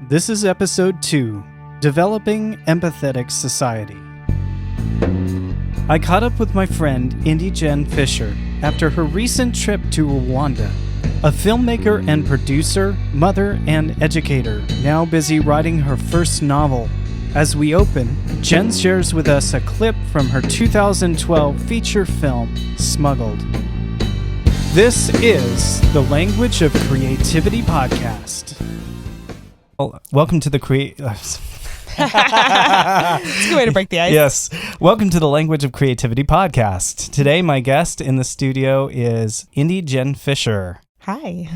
This is Episode 2, Developing Empathetic Society. I caught up with my friend, Jen Fischer, after her recent trip to Rwanda. A filmmaker and producer, mother and educator, now busy writing her first novel. As we open, Jen shares with us a clip from her 2012 feature film, Smuggled. This is the Language of Creativity podcast. Well, welcome to the It's a good way to break the ice. Yes. Welcome to the Language of Creativity podcast. Today, my guest in the studio is Jen Fischer. Hi.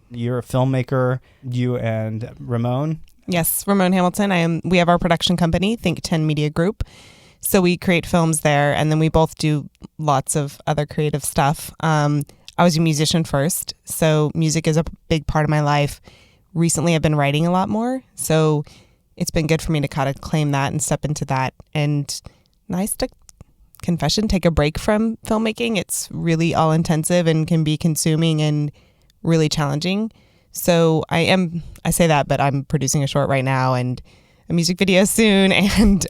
You're a filmmaker. You and Ramon. Yes, Ramon Hamilton. We have our production company, Think 10 Media Group. So we create films there, and then we both do lots of other creative stuff. I was a musician first, so music is a big part of my life. Recently, I've been writing a lot more, so it's been good for me to kind of claim that and step into that. And nice to, confession, take a break from filmmaking. It's really all-intensive and can be consuming and really challenging. So I say that, but I'm producing a short right now and a music video soon, and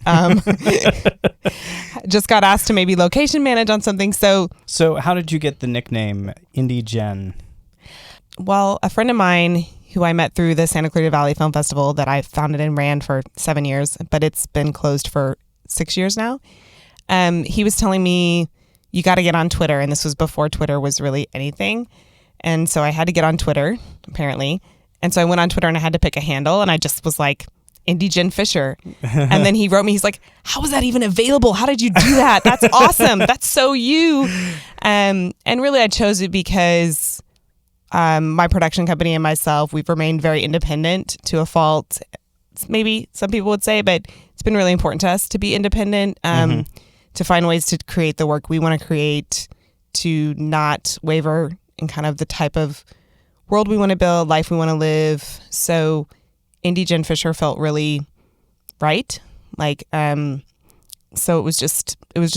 just got asked to maybe location manage on something. So how did you get the nickname Indie Jen? Well, a friend of mine who I met through the Santa Clarita Valley Film Festival that I founded and ran for 7 years, but it's been closed for 6 years now. He was telling me, you got to get on Twitter. And this was before Twitter was really anything. And so I had to get on Twitter, apparently. And so I went on Twitter and I had to pick a handle. And I just was like, Jen Fischer. And then he wrote me, he's like, how was that even available? How did you do that? That's awesome. That's so you. And really I chose it because my production company and myself, we've remained very independent to a fault. Maybe some people would say, but it's been really important to us to be independent, to find ways to create the work we want to create, to not waver in kind of the type of world we want to build, life we want to live. So Jen Fischer felt really right. So it was just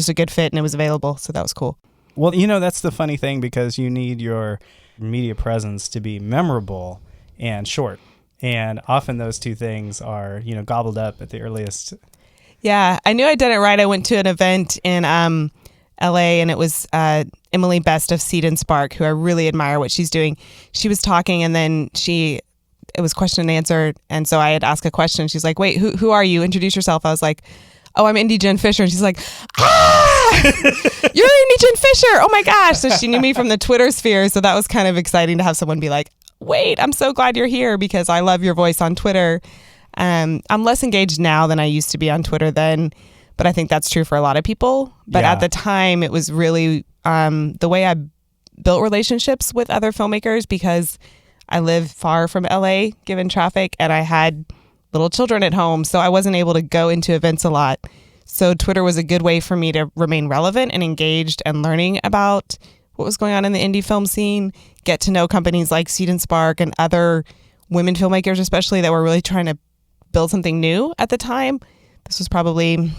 a good fit and it was available. So that was cool. Well, that's the funny thing, because you need your media presence to be memorable and short. And often those two things are, gobbled up at the earliest. Yeah, I knew I did it right. I went to an event in LA, and it was Emily Best of Seed and Spark, who I really admire what she's doing. She was talking, and then it was question and answer. And so I had asked a question. She's like, wait, who are you? Introduce yourself. I was like, oh, I'm Jen Fischer. And she's like, you're Jen Fischer. Oh my gosh. So she knew me from the Twitter sphere. So that was kind of exciting to have someone be like, wait, I'm so glad you're here because I love your voice on Twitter. I'm less engaged now than I used to be on Twitter then, but I think that's true for a lot of people. But at the time, it was really the way I built relationships with other filmmakers, because I live far from LA, given traffic, and I had little children at home, so I wasn't able to go into events a lot. So Twitter was a good way for me to remain relevant and engaged and learning about what was going on in the indie film scene, get to know companies like Seed and Spark and other women filmmakers, especially, that were really trying to build something new at the time. This was probably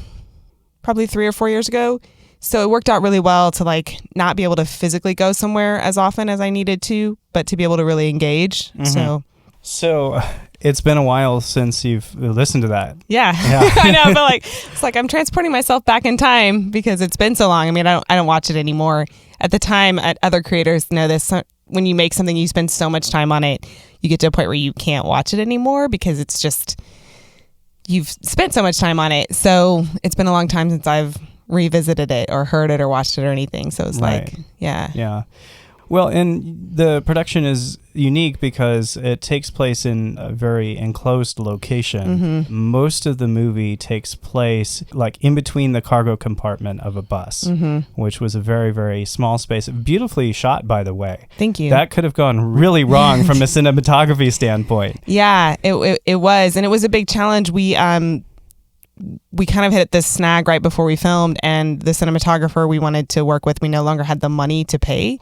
3 or 4 years ago. So it worked out really well to not be able to physically go somewhere as often as I needed to, but to be able to really engage. Mm-hmm. So it's been a while since you've listened to that. Yeah. I know. But it's like I'm transporting myself back in time because it's been so long. I mean, I don't watch it anymore. At the time, other creators know this. When you make something, you spend so much time on it, you get to a point where you can't watch it anymore because it's just, you've spent so much time on it. So it's been a long time since I've revisited it or heard it or watched it or anything. So it's right. Yeah. Well, and the production is unique because it takes place in a very enclosed location. Mm-hmm. Most of the movie takes place in between the cargo compartment of a bus, which was a very, very small space. Beautifully shot, by the way. Thank you. That could have gone really wrong from a cinematography standpoint. Yeah, it was. And it was a big challenge. We kind of hit this snag right before we filmed, and the cinematographer we wanted to work with, we no longer had the money to pay.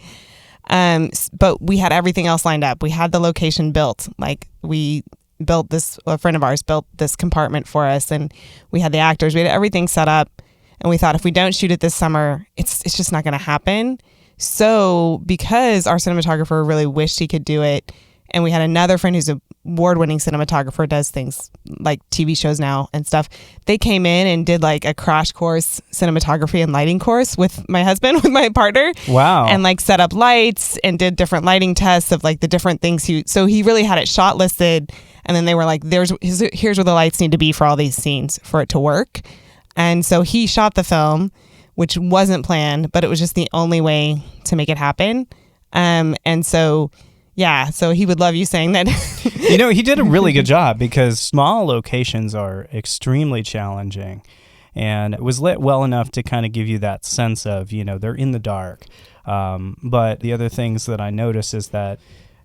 But we had everything else lined up. We had the location built. A friend of ours built this compartment for us, and we had the actors. We had everything set up, and we thought if we don't shoot it this summer, it's just not going to happen. So because our cinematographer really wished he could do it, And we had another friend who's a award-winning cinematographer, does things like TV shows now and stuff. They came in and did like a crash course cinematography and lighting course with my husband, with my partner. Wow. And like set up lights and did different lighting tests of like the different things so he really had it shot listed. And then they were like, here's where the lights need to be for all these scenes for it to work. And so he shot the film, which wasn't planned, but it was just the only way to make it happen. And so, yeah, so he would love you saying that. He did a really good job because small locations are extremely challenging. And it was lit well enough to kind of give you that sense of, they're in the dark. But the other things that I noticed is that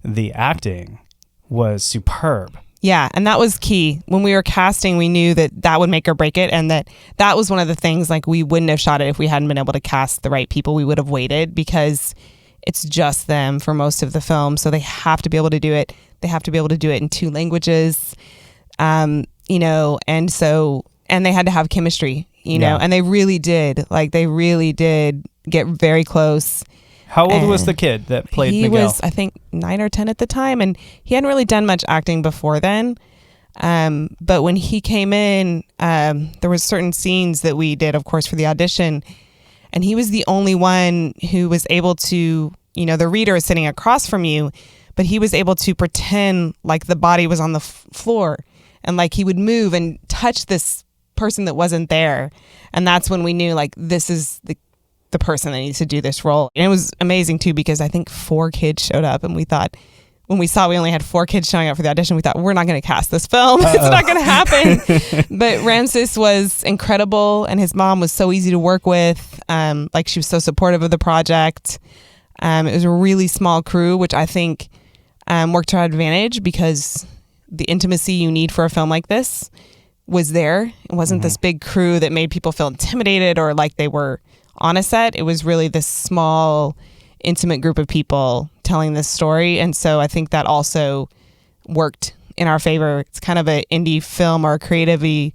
the acting was superb. Yeah, and that was key. When we were casting, we knew that would make or break it, and that was one of the things, like, we wouldn't have shot it if we hadn't been able to cast the right people. We would have waited because it's just them for most of the film, so they have to be able to do it. They have to be able to do it in 2 languages, and they had to have chemistry, and they really did. Like, they really did get very close. How old was the kid that played Miguel? He was, I think, 9 or 10 at the time, and he hadn't really done much acting before then. But when he came in, there was certain scenes that we did, of course, for the audition, and he was the only one who was able to, the reader is sitting across from you, but he was able to pretend like the body was on the floor, and like he would move and touch this person that wasn't there. And that's when we knew, like, this is the person that needs to do this role. And it was amazing too, because I think 4 kids showed up, and we thought, when we saw we only had 4 kids showing up for the audition, we thought, we're not going to cast this film. It's not going to happen. But Ramses was incredible, and his mom was so easy to work with. Like, she was so supportive of the project. It was a really small crew, which I think worked to our advantage, because the intimacy you need for a film like this was there. It wasn't this big crew that made people feel intimidated or like they were on a set. It was really this small, intimate group of people telling this story. And so I think that also worked in our favor. It's kind of an indie film or creativity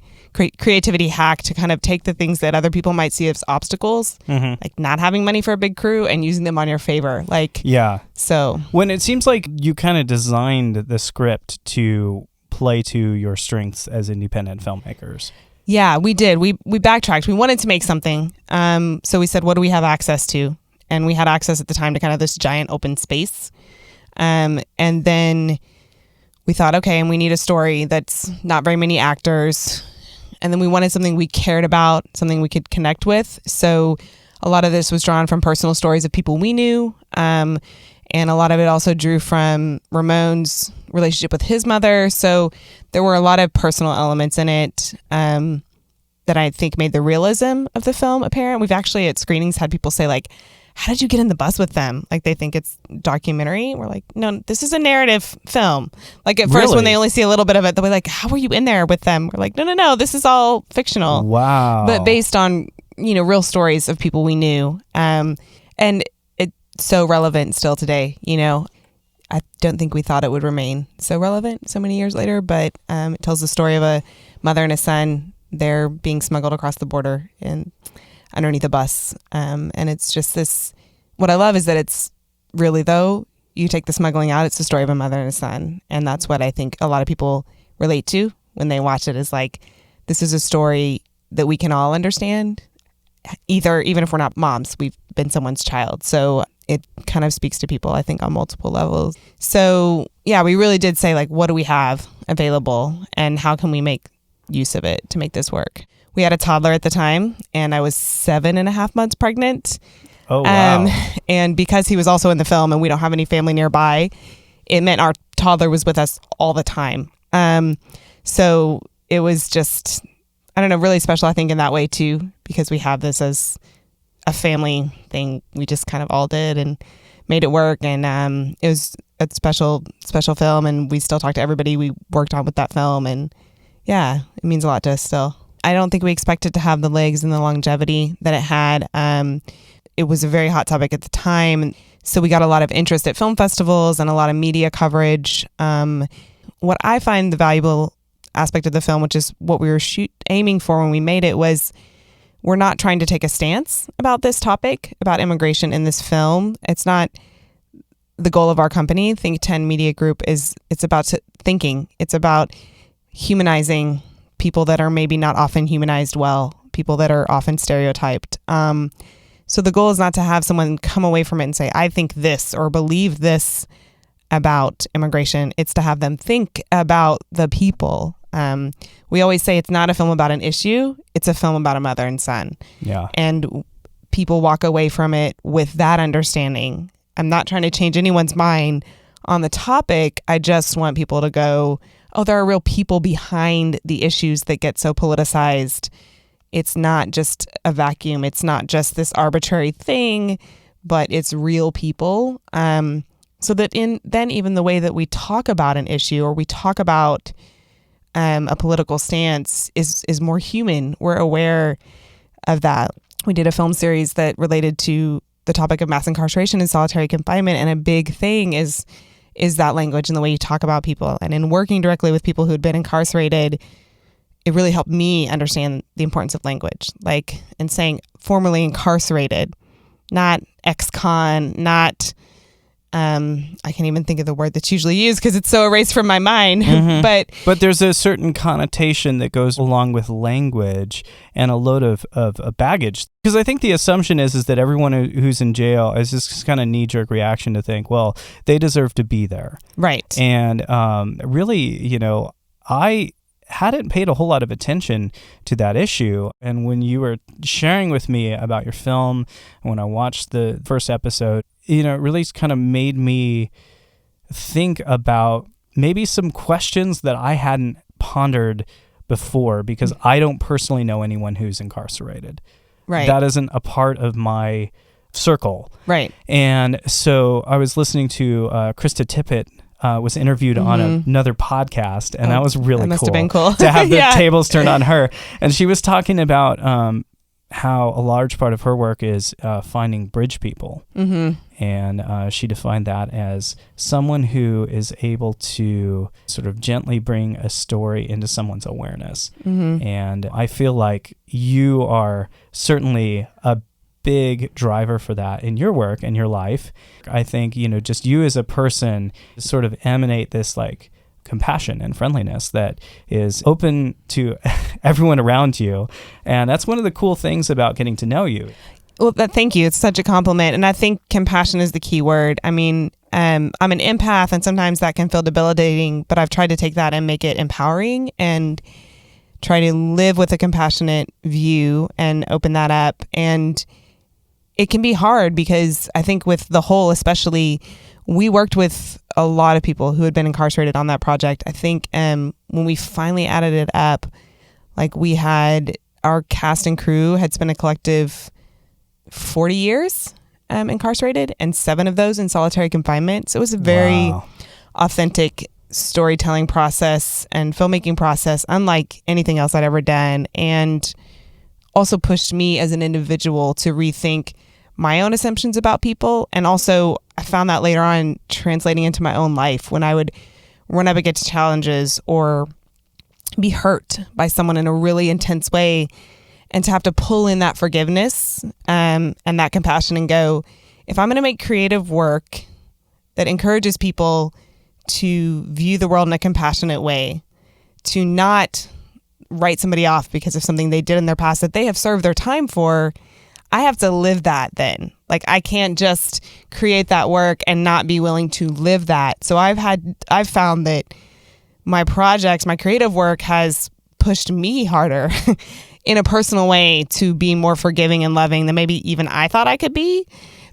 hack to kind of take the things that other people might see as obstacles, like not having money for a big crew, and using them on your favor. Like, yeah. So when it seems like you kind of designed the script to play to your strengths as independent filmmakers. Yeah, we did. We backtracked. We wanted to make something. So we said, what do we have access to? And we had access at the time to kind of this giant open space. And then we thought, okay, and we need a story that's not very many actors. And then we wanted something we cared about, something we could connect with. So a lot of this was drawn from personal stories of people we knew. And a lot of it also drew from Ramon's relationship with his mother. So there were a lot of personal elements in it that I think made the realism of the film apparent. We've actually at screenings had people say, like, how did you get in the bus with them? Like, they think it's documentary. We're like, no, this is a narrative film. Like, at first when they only see a little bit of it, they'll be like, how were you in there with them? We're like, no, this is all fictional. Wow. But based on, real stories of people we knew. And it's so relevant still today, I don't think we thought it would remain so relevant so many years later, but it tells the story of a mother and a son. They're being smuggled across the border and underneath a bus. And it's just this, what I love is that it's really, though, you take the smuggling out, it's the story of a mother and a son. And that's what I think a lot of people relate to when they watch it, is like, this is a story that we can all understand. Even if we're not moms, we've been someone's child. So it kind of speaks to people, I think, on multiple levels. So yeah, we really did say, like, what do we have available and how can we make use of it to make this work? We had a toddler at the time, and I was 7.5 months pregnant. Oh, wow. And because he was also in the film and we don't have any family nearby, it meant our toddler was with us all the time. So it was just, I don't know, really special, I think, in that way too, because we have this as a family thing. We just kind of all did and made it work. And it was a special film, and we still talk to everybody we worked on with that film. And yeah, it means a lot to us still. I don't think we expected to have the legs and the longevity that it had. It was a very hot topic at the time. So we got a lot of interest at film festivals and a lot of media coverage. What I find the valuable aspect of the film, which is what we were aiming for when we made it, was we're not trying to take a stance about this topic, about immigration in this film. It's not the goal of our company, Think 10 Media Group, it's about thinking. It's about humanizing people that are maybe not often humanized well, people that are often stereotyped. So the goal is not to have someone come away from it and say, I think this or believe this about immigration. It's to have them think about the people. We always say it's not a film about an issue. It's a film about a mother and son. Yeah. And people walk away from it with that understanding. I'm not trying to change anyone's mind on the topic. I just want people to go, oh, there are real people behind the issues that get so politicized. It's not just a vacuum. It's not just this arbitrary thing, but it's real people. So that then even the way that we talk about an issue or we talk about a political stance is more human. We're aware of that. We did a film series that related to the topic of mass incarceration and solitary confinement, and a big thing is that language and the way you talk about people. And in working directly with people who had been incarcerated, it really helped me understand the importance of language, like in saying formerly incarcerated, not ex-con, not, I can't even think of the word that's usually used because it's so erased from my mind. Mm-hmm. But there's a certain connotation that goes along with language and a load of baggage. Because I think the assumption is that everyone who's in jail is this kind of knee-jerk reaction to think, well, they deserve to be there. Right. And really, I hadn't paid a whole lot of attention to that issue. And when you were sharing with me about your film, when I watched the first episode, it really kind of made me think about maybe some questions that I hadn't pondered before, because I don't personally know anyone who's incarcerated. Right. That isn't a part of my circle. Right. And so I was listening to Krista Tippett was interviewed on another podcast, and that was really that must cool. Have been cool to have the yeah. tables turned on her. And she was talking about how a large part of her work is finding bridge people. Mm-hmm. And she defined that as someone who is able to sort of gently bring a story into someone's awareness. Mm-hmm. And I feel like you are certainly a big driver for that in your work and your life. I think, just you as a person sort of emanate this like compassion and friendliness that is open to everyone around you. And that's one of the cool things about getting to know you. Well, thank you. It's such a compliment. And I think compassion is the key word. I mean, I'm an empath, and sometimes that can feel debilitating, but I've tried to take that and make it empowering and try to live with a compassionate view and open that up. And it can be hard because I think with the whole, especially, we worked with a lot of people who had been incarcerated on that project. I think when we finally added it up, like we had our cast and crew had spent a collective 40 years incarcerated, and 7 of those in solitary confinement. So it was a very authentic storytelling process and filmmaking process, unlike anything else I'd ever done, and also pushed me as an individual to rethink my own assumptions about people. And also I found that later on translating into my own life when I would run up against challenges or be hurt by someone in a really intense way, and to have to pull in that forgiveness and that compassion and go, if I'm going to make creative work that encourages people to view the world in a compassionate way, to not write somebody off because of something they did in their past that they have served their time for, I have to live that then. Like, I can't just create that work and not be willing to live that. So I've found that my projects, my creative work has pushed me harder in a personal way to be more forgiving and loving than maybe even I thought I could be,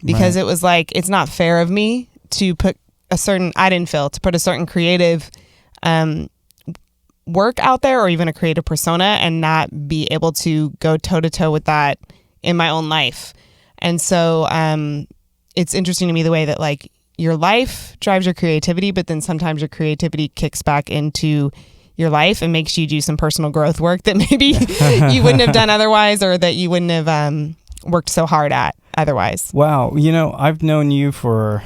because it was like, it's not fair of me to put a certain creative work out there, or even a creative persona, and not be able to go toe to toe with that in my own life. And so it's interesting to me the way that like your life drives your creativity, but then sometimes your creativity kicks back into your life and makes you do some personal growth work that maybe you wouldn't have done otherwise, or that you wouldn't have worked so hard at otherwise. Wow. I've known you for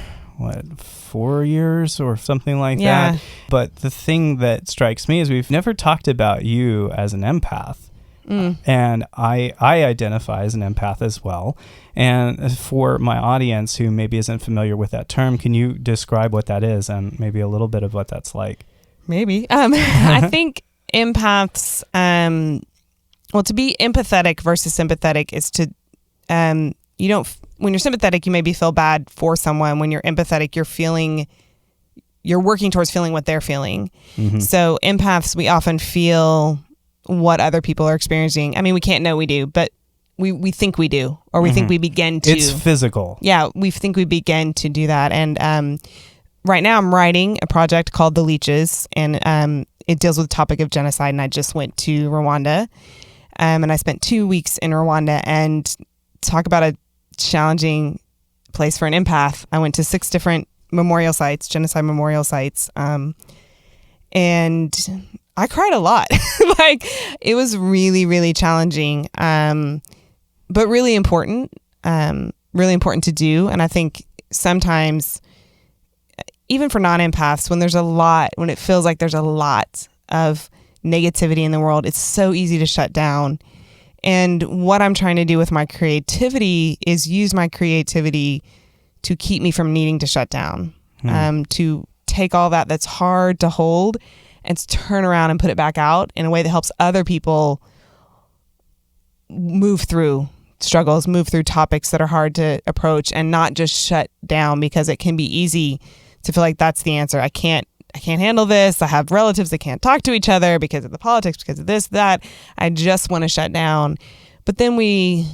4 years or something like that. But the thing that strikes me is we've never talked about you as an empath. And I identify as an empath as well. And for my audience who maybe isn't familiar with that term, can you describe what that is and maybe a little bit of what that's like? Maybe. I think empaths, to be empathetic versus sympathetic is to, when you're sympathetic, you maybe feel bad for someone. When you're empathetic, you're working towards feeling what they're feeling. Mm-hmm. So empaths, we often feel what other people are experiencing. I mean, we can't know we do, but we think we do, or we think we begin to. It's physical. Yeah, we think we begin to do that. And right now I'm writing a project called The Leeches, and it deals with the topic of genocide. And I just went to Rwanda, and I spent 2 weeks in Rwanda, and talk about a challenging place for an empath. I went to 6 different memorial sites, genocide memorial sites, and I cried a lot. Like, it was really, really challenging, but really important to do. And I think sometimes, even for non-empaths, when it feels like there's a lot of negativity in the world, it's so easy to shut down. And what I'm trying to do with my creativity is use my creativity to keep me from needing to shut down, to take all that's hard to hold and to turn around and put it back out in a way that helps other people move through struggles, move through topics that are hard to approach, and not just shut down, because it can be easy to feel like that's the answer. I can't handle this. I have relatives that can't talk to each other because of the politics, because of this, that. I just want to shut down. But then we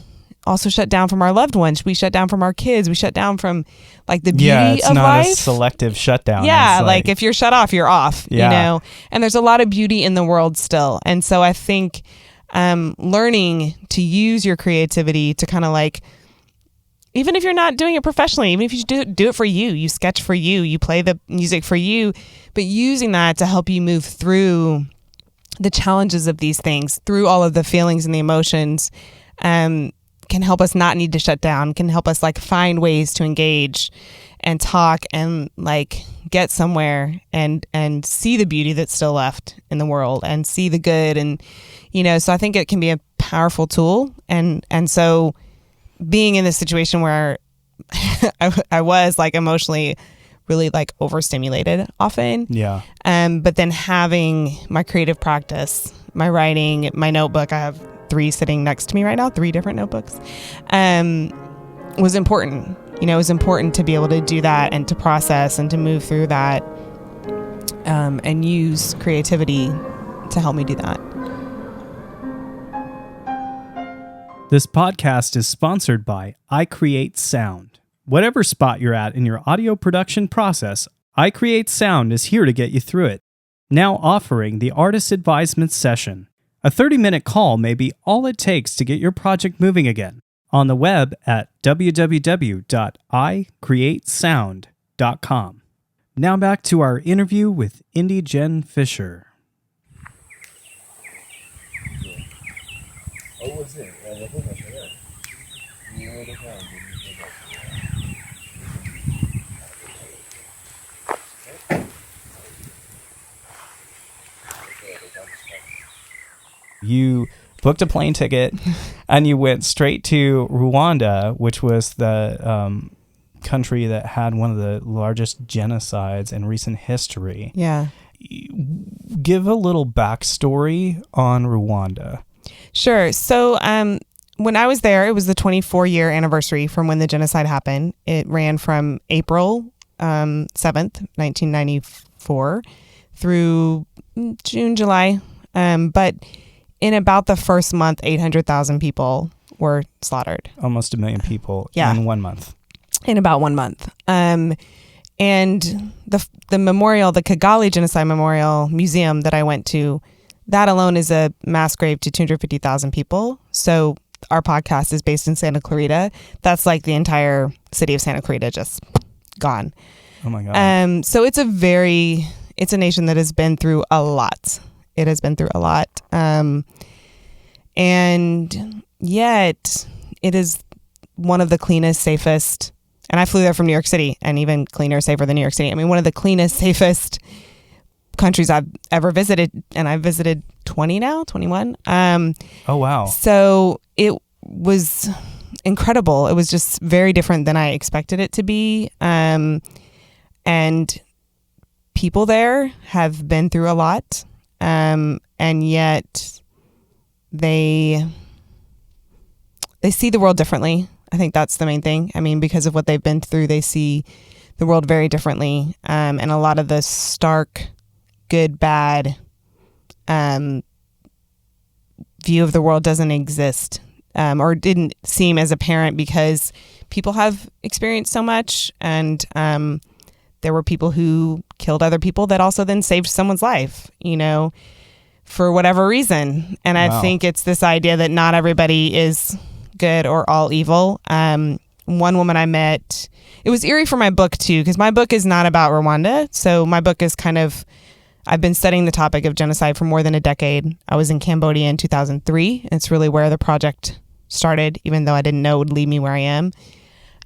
also shut down from our loved ones. We shut down from our kids. We shut down from like the beauty of life. Yeah, it's not a selective shutdown. Yeah, like if you're shut off, you're off, you know? And there's a lot of beauty in the world still. And so I think learning to use your creativity to kind of like, even if you're not doing it professionally, even if you do it for you, you sketch for you play the music for you, but using that to help you move through the challenges of these things, through all of the feelings and the emotions, can help us not need to shut down, can help us like find ways to engage and talk and like get somewhere and see the beauty that's still left in the world and see the good. And, so I think it can be a powerful tool. And so being in this situation where I was like emotionally really like overstimulated often. Yeah. But then having my creative practice, my writing, my notebook, I have 3 sitting next to me right now, 3 different notebooks, was important. It was important to be able to do that and to process and to move through that, and use creativity to help me do that. This podcast is sponsored by I Create Sound. Whatever spot you're at in your audio production process, I Create Sound is here to get you through it. Now offering the Artist Advisement Session. A 30-minute call may be all it takes to get your project moving again. On the web at www.icreatesound.com. Now back to our interview with indie Jen Fischer. You booked a plane ticket and you went straight to Rwanda, which was the country that had one of the largest genocides in recent history. Yeah. Give a little backstory on Rwanda. Sure. So when I was there, it was the 24-year anniversary from when the genocide happened. It ran from April 7th, 1994 through June, July. But in about the first month, 800,000 people were slaughtered. Almost 1 million people in 1 month. In about 1 month. And the memorial, the Kigali Genocide Memorial Museum that I went to, that alone is a mass grave to 250,000 people. So our podcast is based in Santa Clarita. That's like the entire city of Santa Clarita just gone. Oh my God. So it's a nation that has been through a lot. It has been through a lot. And yet it is one of the cleanest, safest, and I flew there from New York City, and even cleaner, safer than New York City. I mean, one of the cleanest, safest countries I've ever visited, and I visited 20 now, 21. Oh, wow. So it was incredible. It was just very different than I expected it to be. And people there have been through a lot. And yet they see the world differently. I think that's the main thing. I mean, because of what they've been through, they see the world very differently. And a lot of the stark, good, bad view of the world doesn't exist, or didn't seem as apparent, because people have experienced so much. And there were people who killed other people that also then saved someone's life, for whatever reason. And Wow. I think it's this idea that not everybody is good or all evil. One woman I met, it was eerie for my book too, because my book is not about Rwanda. So my book is I've been studying the topic of genocide for more than a decade. I was in Cambodia in 2003. It's really where the project started, even though I didn't know it would lead me where I am.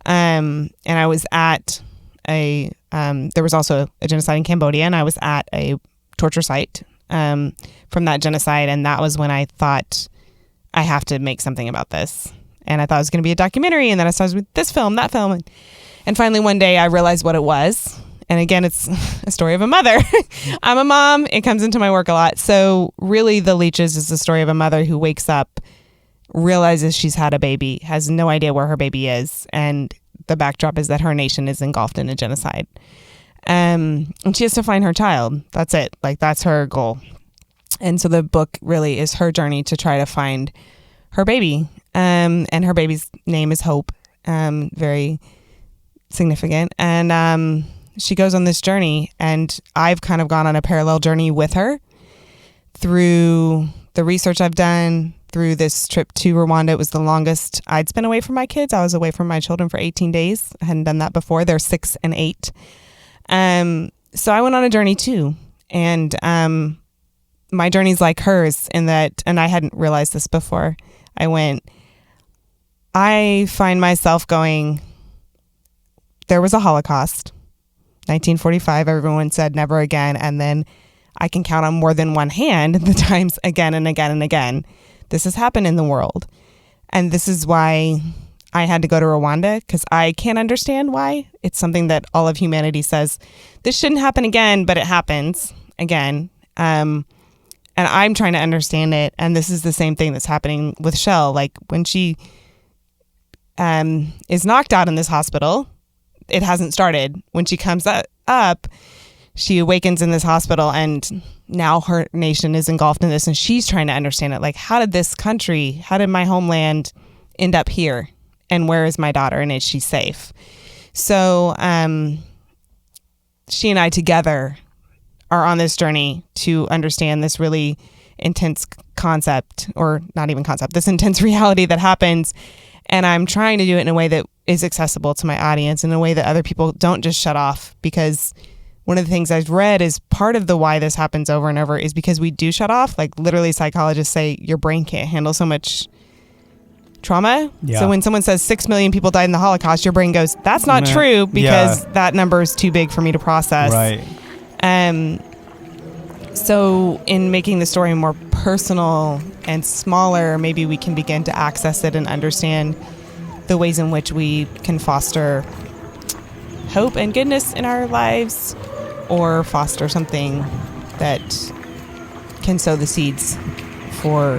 And I was at there was also a genocide in Cambodia, and I was at a torture site from that genocide. And that was when I thought, I have to make something about this. And I thought it was going to be a documentary. And then I started with this film, that film. And finally, one day I realized what it was. And again, it's a story of a mother. I'm a mom. It comes into my work a lot. So really, The Leeches is the story of a mother who wakes up, realizes she's had a baby, has no idea where her baby is. And the backdrop is that her nation is engulfed in a genocide. And she has to find her child. That's it. That's her goal. And so the book really is her journey to try to find her baby. And her baby's name is Hope. Very significant. And she goes on this journey, and I've kind of gone on a parallel journey with her through the research I've done, through this trip to Rwanda. It was the longest I'd spent away from my kids. I was away from my children for 18 days. I hadn't done that before. They're 6 and 8. So I went on a journey too. And my journey's like hers in that, and I hadn't realized this before I find myself going, there was a Holocaust, 1945, everyone said never again. And then I can count on more than one hand the times again and again and again this has happened in the world. And this is why I had to go to Rwanda, because I can't understand why. It's something that all of humanity says, this shouldn't happen again, but it happens again. And I'm trying to understand it. And this is the same thing that's happening with Shell. Like when she is knocked out in this hospital, it hasn't started. When she comes up, she awakens in this hospital, and now her nation is engulfed in this, and she's trying to understand it. Like, how did my homeland end up here? And where is my daughter? And is she safe? So she and I together are on this journey to understand this really intense concept, or not even concept, this intense reality that happens. And I'm trying to do it in a way that is accessible to my audience, in a way that other people don't just shut off. Because one of the things I've read is part of the why this happens over and over is because we do shut off. Like literally psychologists say your brain can't handle so much trauma. Yeah. So when someone says 6 million people died in the Holocaust, your brain goes, that's not true, because that number is too big for me to process. Right. So in making the story more personal and smaller, maybe we can begin to access it and understand the ways in which we can foster hope and goodness in our lives, or foster something that can sow the seeds for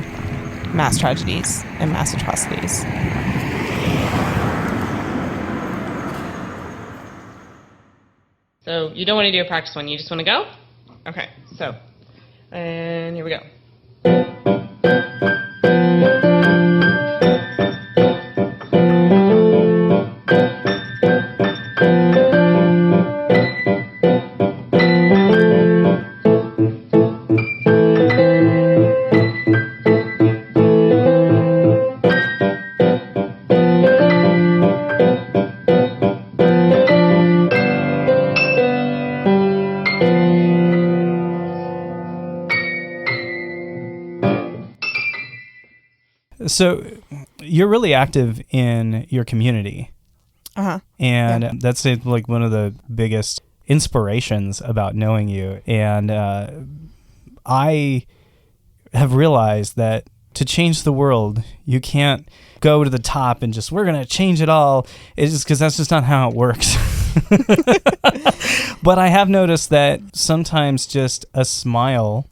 mass tragedies and mass atrocities. So you don't want to do a practice one, you just want to go? Okay, so, and here we go. So you're really active in your community. Uh-huh. And that's like one of the biggest inspirations about knowing you. And I have realized that to change the world, you can't go to the top and just, we're going to change it all. It's just because that's just not how it works. But I have noticed that sometimes just a smile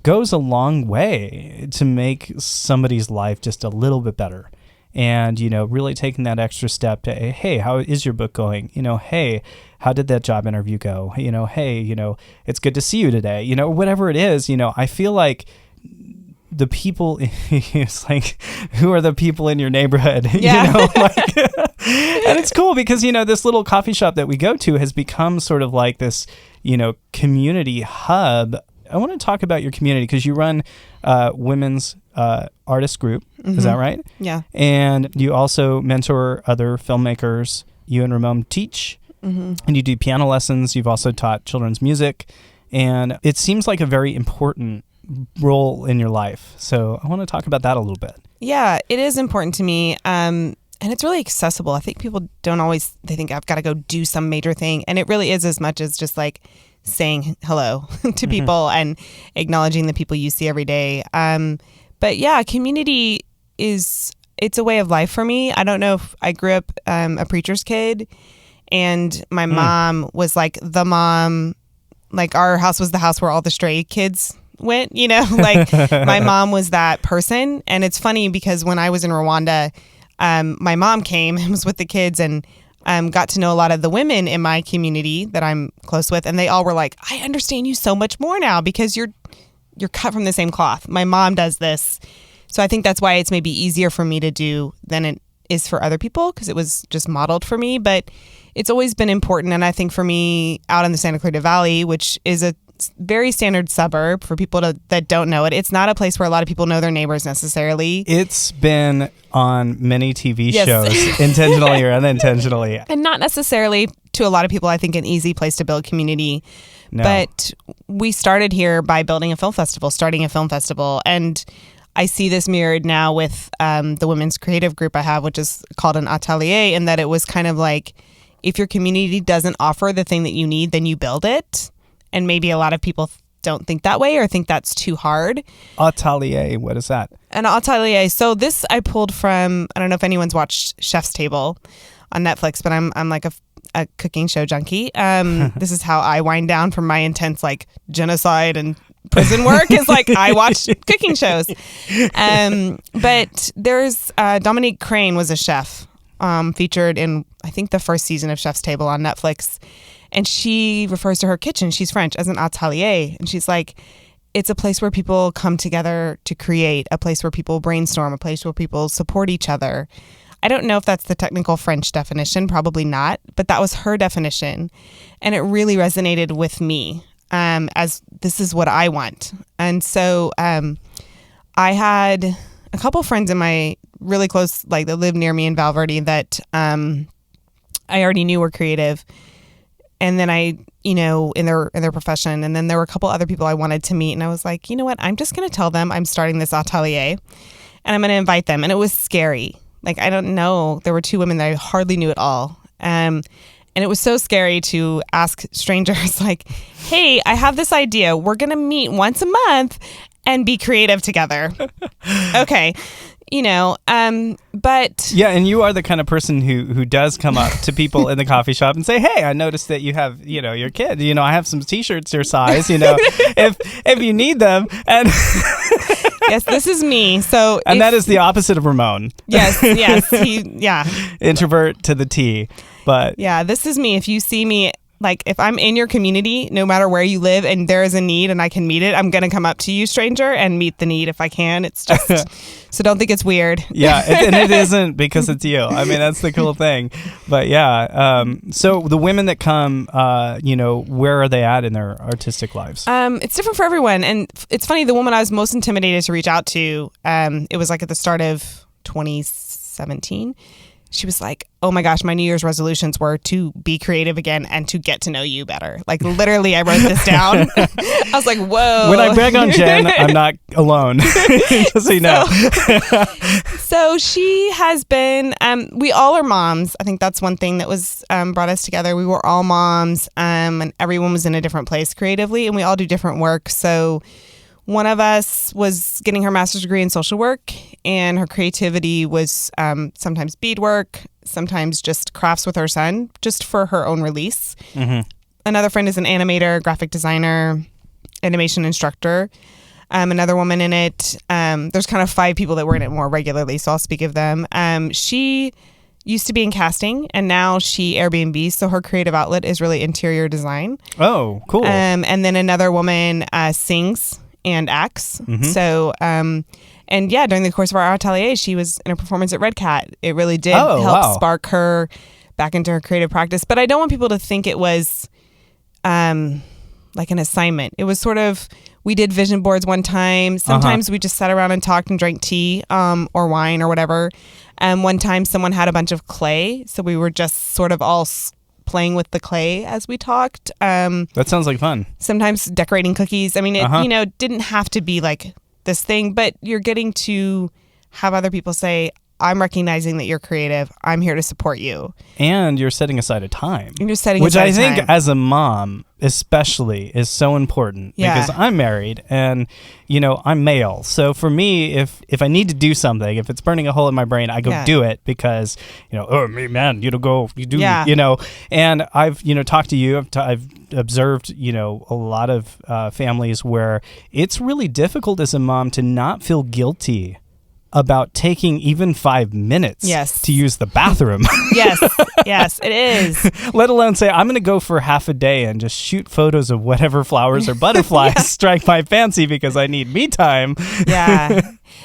goes a long way to make somebody's life just a little bit better. And, really taking that extra step to, hey, how is your book going? Hey, how did that job interview go? Hey, it's good to see you today. Whatever it is, I feel like the people, it's like, who are the people in your neighborhood? Yeah. And it's cool because, this little coffee shop that we go to has become sort of like this, community hub. I want to talk about your community because you run women's artist group. Is that right? Yeah. And you also mentor other filmmakers. You and Ramon teach, and you do piano lessons. You've also taught children's music. And it seems like a very important role in your life. So I want to talk about that a little bit. Yeah, it is important to me. And it's really accessible. I think people don't always, they think I've got to go do some major thing. And it really is as much as just like saying hello to people and acknowledging the people you see every day. But yeah, community it's a way of life for me. I don't know if I grew up a preacher's kid, and my mom was like the mom, like our house was the house where all the stray kids went, like my mom was that person. And it's funny because when I was in Rwanda, my mom came and was with the kids and got to know a lot of the women in my community that I'm close with. And they all were like, I understand you so much more now because you're cut from the same cloth. My mom does this. So I think that's why it's maybe easier for me to do than it is for other people because it was just modeled for me. But it's always been important. And I think for me out in the Santa Clarita Valley, which is a very standard suburb for people that don't know it, it's not a place where a lot of people know their neighbors necessarily. It's been on many TV shows, intentionally or unintentionally. And not necessarily to a lot of people, I think, an easy place to build community. No. But we started here by starting a film festival. And I see this mirrored now with the women's creative group I have, which is called an atelier, in that it was kind of like, if your community doesn't offer the thing that you need, then you build it. And maybe a lot of people don't think that way or think that's too hard. Atelier, what is that? An atelier. So this I pulled from, I don't know if anyone's watched Chef's Table on Netflix, but I'm like a cooking show junkie. This is how I wind down from my intense like genocide and prison work is like I watch cooking shows. But there's Dominique Crane was a chef featured in I think the first season of Chef's Table on Netflix. And she refers to her kitchen, she's French, as an atelier. And she's like, it's a place where people come together to create, a place where people brainstorm, a place where people support each other. I don't know if that's the technical French definition, probably not, but that was her definition. And it really resonated with me as this is what I want. And so I had a couple friends in my really close, like that live near me in Valverde that I already knew were creative. And then I, in their profession. And then there were a couple other people I wanted to meet. And I was like, you know what? I'm just going to tell them I'm starting this atelier and I'm going to invite them. And it was scary. Like, I don't know. There were two women that I hardly knew at all. And it was so scary to ask strangers like, hey, I have this idea. We're going to meet once a month and be creative together. Okay. But yeah, and you are the kind of person who does come up to people in the coffee shop and say, hey, I noticed that you have, your kid, I have some t-shirts your size, if you need them. And yes, this is me. So, that is the opposite of Ramon. Yes. Introvert to the T, but yeah, this is me. If you see me, like if I'm in your community, no matter where you live and there is a need and I can meet it, I'm going to come up to you, stranger, and meet the need if I can. It's just, so don't think it's weird. Yeah, and it isn't because it's you. I mean, that's the cool thing. But yeah, so the women that come, where are they at in their artistic lives? It's different for everyone. And it's funny, the woman I was most intimidated to reach out to, it was like at the start of 2017. She was like, oh my gosh, my New Year's resolutions were to be creative again and to get to know you better. Like literally, I wrote this down. I was like, whoa. When I brag on Jen, I'm not alone. Just so you know. So she has been, we all are moms. I think that's one thing that was brought us together. We were all moms and everyone was in a different place creatively and we all do different work. So One of us was getting her master's degree in social work, and her creativity was sometimes beadwork, sometimes just crafts with her son, just for her own release. Mm-hmm. Another friend is an animator, graphic designer, animation instructor. Another woman in it. There's kind of 5 people that were in it more regularly, so I'll speak of them. She used to be in casting, and now she Airbnbs, so her creative outlet is really interior design. Oh, cool. And then another woman sings and acts. Mm-hmm. So, and yeah, during the course of our atelier, she was in a performance at Red Cat. It really did help spark her back into her creative practice. But I don't want people to think it was like an assignment. It was sort of, we did vision boards one time. Sometimes we just sat around and talked and drank tea or wine or whatever. One time someone had a bunch of clay, so we were just sort of all playing with the clay as we talked. That sounds like fun. Sometimes decorating cookies. I mean, it didn't have to be like this thing, but you're getting to have other people say, I'm recognizing that you're creative. I'm here to support you. And you're setting aside a time. And you're setting which aside I think time. As a mom, especially, is so important. Yeah. Because I'm married and, I'm male. So for me, if I need to do something, if it's burning a hole in my brain, I go do it because, oh, man, you do. And I've, talked to you. I've observed, a lot of families where it's really difficult as a mom to not feel guilty about taking even 5 minutes to use the bathroom. Yes, it is. Let alone say, I'm going to go for half a day and just shoot photos of whatever flowers or butterflies strike my fancy because I need me time. Yeah.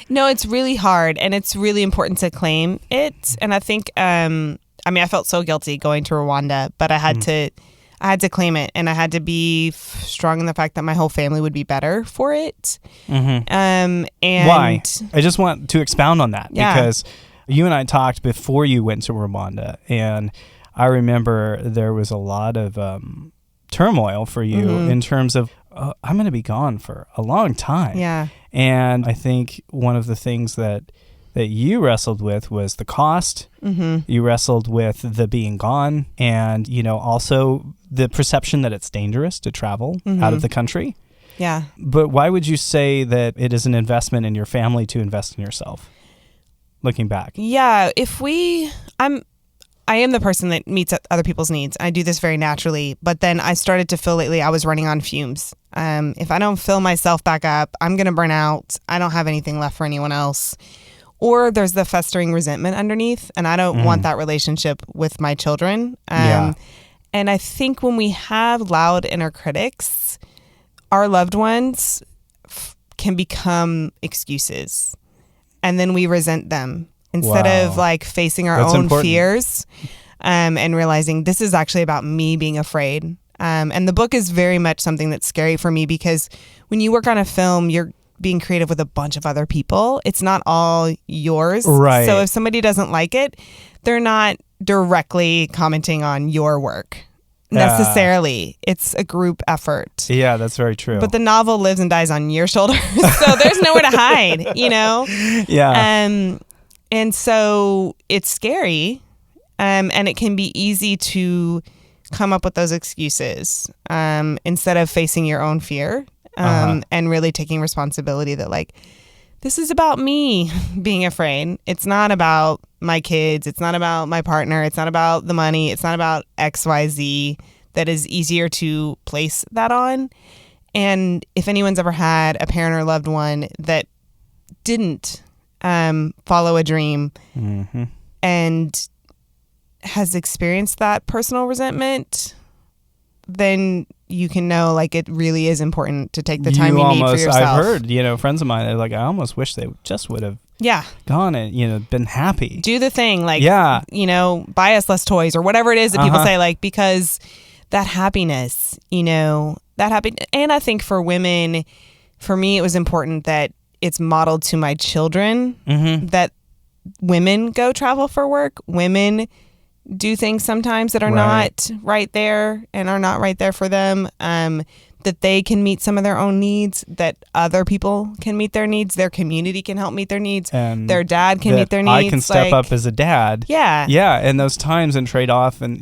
No, it's really hard, and it's really important to claim it. And I think, I felt so guilty going to Rwanda, but I had to claim it, and I had to be strong in the fact that my whole family would be better for it. Mm-hmm. And why? I just want to expound on that because you and I talked before you went to Rwanda, and I remember there was a lot of turmoil for you in terms of, I'm going to be gone for a long time. Yeah. And I think one of the things that you wrestled with was the cost. Mm-hmm. You wrestled with the being gone and, also the perception that it's dangerous to travel out of the country. Yeah. But why would you say that it is an investment in your family to invest in yourself, looking back? Yeah. I am the person that meets other people's needs. I do this very naturally, but then I started to feel lately I was running on fumes. If I don't fill myself back up, I'm going to burn out. I don't have anything left for anyone else. Or there's the festering resentment underneath, and I don't want that relationship with my children. And I think when we have loud inner critics, our loved ones can become excuses, and then we resent them instead of like facing our own fears and realizing this is actually about me being afraid. And the book is very much something that's scary for me because when you work on a film, you're being creative with a bunch of other people. It's not all yours. Right. So if somebody doesn't like it, they're not directly commenting on your work necessarily. It's a group effort. Yeah, that's very true. But the novel lives and dies on your shoulders. So there's nowhere to hide, Yeah. And so it's scary. And it can be easy to come up with those excuses instead of facing your own fear. And really taking responsibility that like, this is about me being afraid. It's not about my kids. It's not about my partner. It's not about the money. It's not about XYZ. That is easier to place that on. And if anyone's ever had a parent or loved one that didn't follow a dream and has experienced that personal resentment, then you can know like it really is important to take the time you need for yourself. I've heard, friends of mine, they're like, I almost wish they just would have gone and, been happy. Do the thing. Like, buy us less toys or whatever it is that people say, like, because that happiness, and I think for women, for me, it was important that it's modeled to my children that women go travel for work. Women do things sometimes that are not right there and are not right there for them, that they can meet some of their own needs, that other people can meet their needs, their community can help meet their needs, and their dad can meet their needs. I can step up as a dad. Yeah. Yeah, and those times and trade off. And,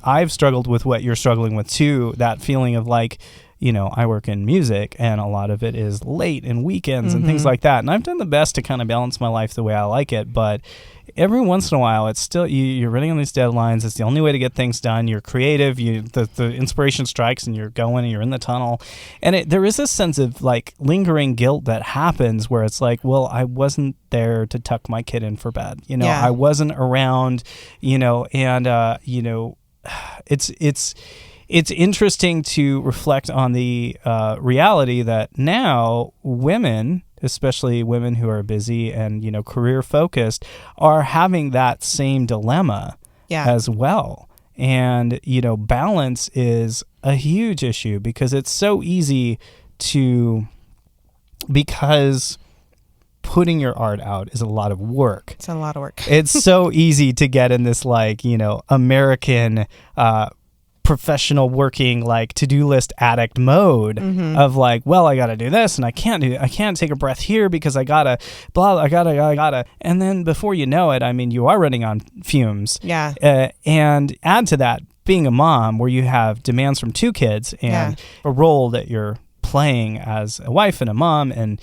I've struggled with what you're struggling with too, that feeling of like, I work in music, and a lot of it is late and weekends and things like that. And I've done the best to kind of balance my life the way I like it, but every once in a while, it's still you're running on these deadlines. It's the only way to get things done. You're creative. The inspiration strikes, and you're going, and you're in the tunnel. And there is this sense of like lingering guilt that happens where it's like, well, I wasn't there to tuck my kid in for bed. I wasn't around. It's interesting to reflect on the reality that now women, especially women who are busy and, career focused, are having that same dilemma as well. And, balance is a huge issue because it's so easy because putting your art out is a lot of work. It's a lot of work. It's so easy to get in this American professional working to-do list addict mode of I gotta do this and I can't take a breath here because I gotta and then before you know it, you are running on fumes. And add to that being a mom where you have demands from 2 kids and a role that you're playing as a wife and a mom, and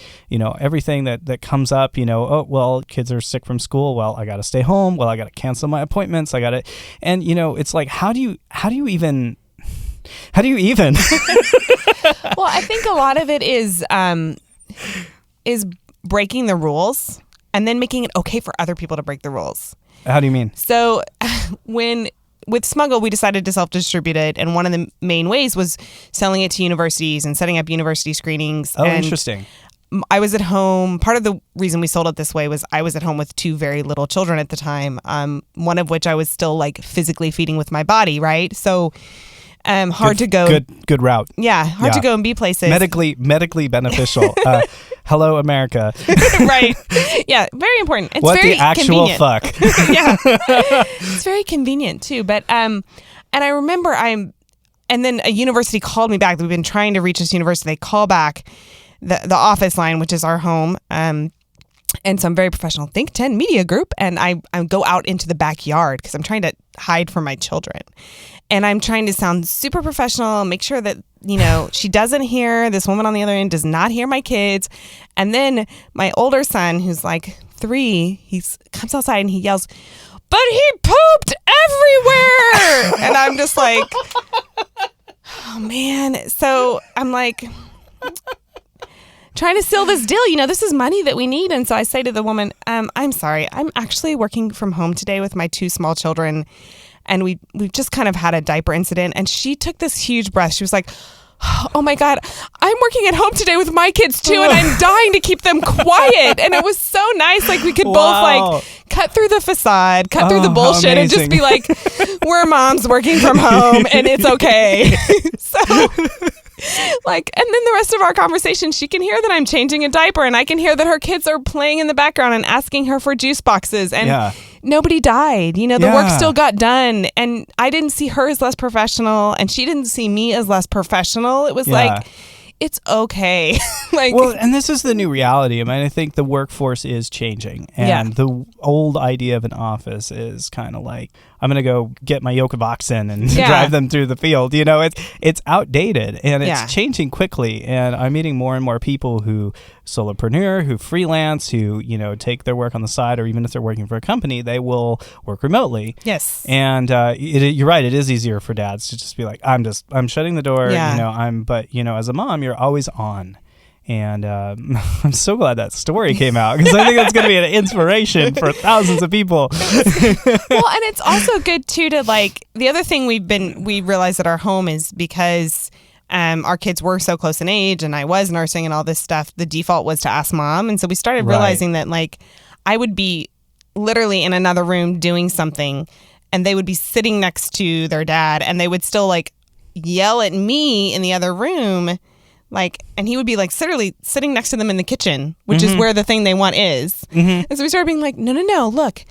everything that comes up, kids are sick from school, I gotta stay home, I gotta cancel my appointments, and it's like how do you even well, I think a lot of it is breaking the rules and then making it okay for other people to break the rules. How do you mean? So with Smuggle, we decided to self-distribute it, and one of the main ways was selling it to universities and setting up university screenings. Oh, interesting. I was at home. Part of the reason we sold it this way was I was at home with 2 very little children at the time, one of which I was still physically feeding with my body, right? So hard to go. Good route. Yeah, hard to go and be places. Medically beneficial. Hello, America. Right. Yeah, very important. It's what very the actual convenient. fuck? Yeah, it's very convenient too. But and I remember and then a university called me back. We've been trying to reach this university. They call back the office line, which is our home. And some very professional Think 10 media group, and I go out into the backyard because I'm trying to hide from my children, and I'm trying to sound super professional, make sure that she doesn't hear, this woman on the other end does not hear my kids. And then my older son, who's 3, he comes outside and he yells, "But he pooped everywhere!" And I'm just like, oh man. So I'm trying to seal this deal. This is money that we need. And so I say to the woman, I'm sorry, I'm actually working from home today with my 2 small children. And we've just kind of had a diaper incident. And she took this huge breath. She was like, oh my God, I'm working at home today with my kids too. And I'm dying to keep them quiet. And it was so nice. We could both cut through the facade, cut through the bullshit and just be we're moms working from home and it's okay. And then the rest of our conversation, she can hear that I'm changing a diaper and I can hear that her kids are playing in the background and asking her for juice boxes, and nobody died. The work still got done, and I didn't see her as less professional and she didn't see me as less professional. It was it's okay. And this is the new reality. I think the workforce is changing, and the old idea of an office is kind of I'm going to go get my yoke of oxen and drive them through the field. It's outdated, and it's changing quickly. And I'm meeting more and more people who solopreneur, who freelance, who, take their work on the side, or even if they're working for a company, they will work remotely. Yes. And you're right. It is easier for dads to just be I'm shutting the door, but as a mom, you're always on. And I'm so glad that story came out, because I think that's going to be an inspiration for thousands of people. Well, and it's also good too to the other thing we realized at our home is because our kids were so close in age and I was nursing and all this stuff, the default was to ask mom. And so we started realizing that I would be literally in another room doing something and they would be sitting next to their dad and they would still yell at me in the other room. And he would be literally sitting next to them in the kitchen, which is where the thing they want is. And so we started being no, look,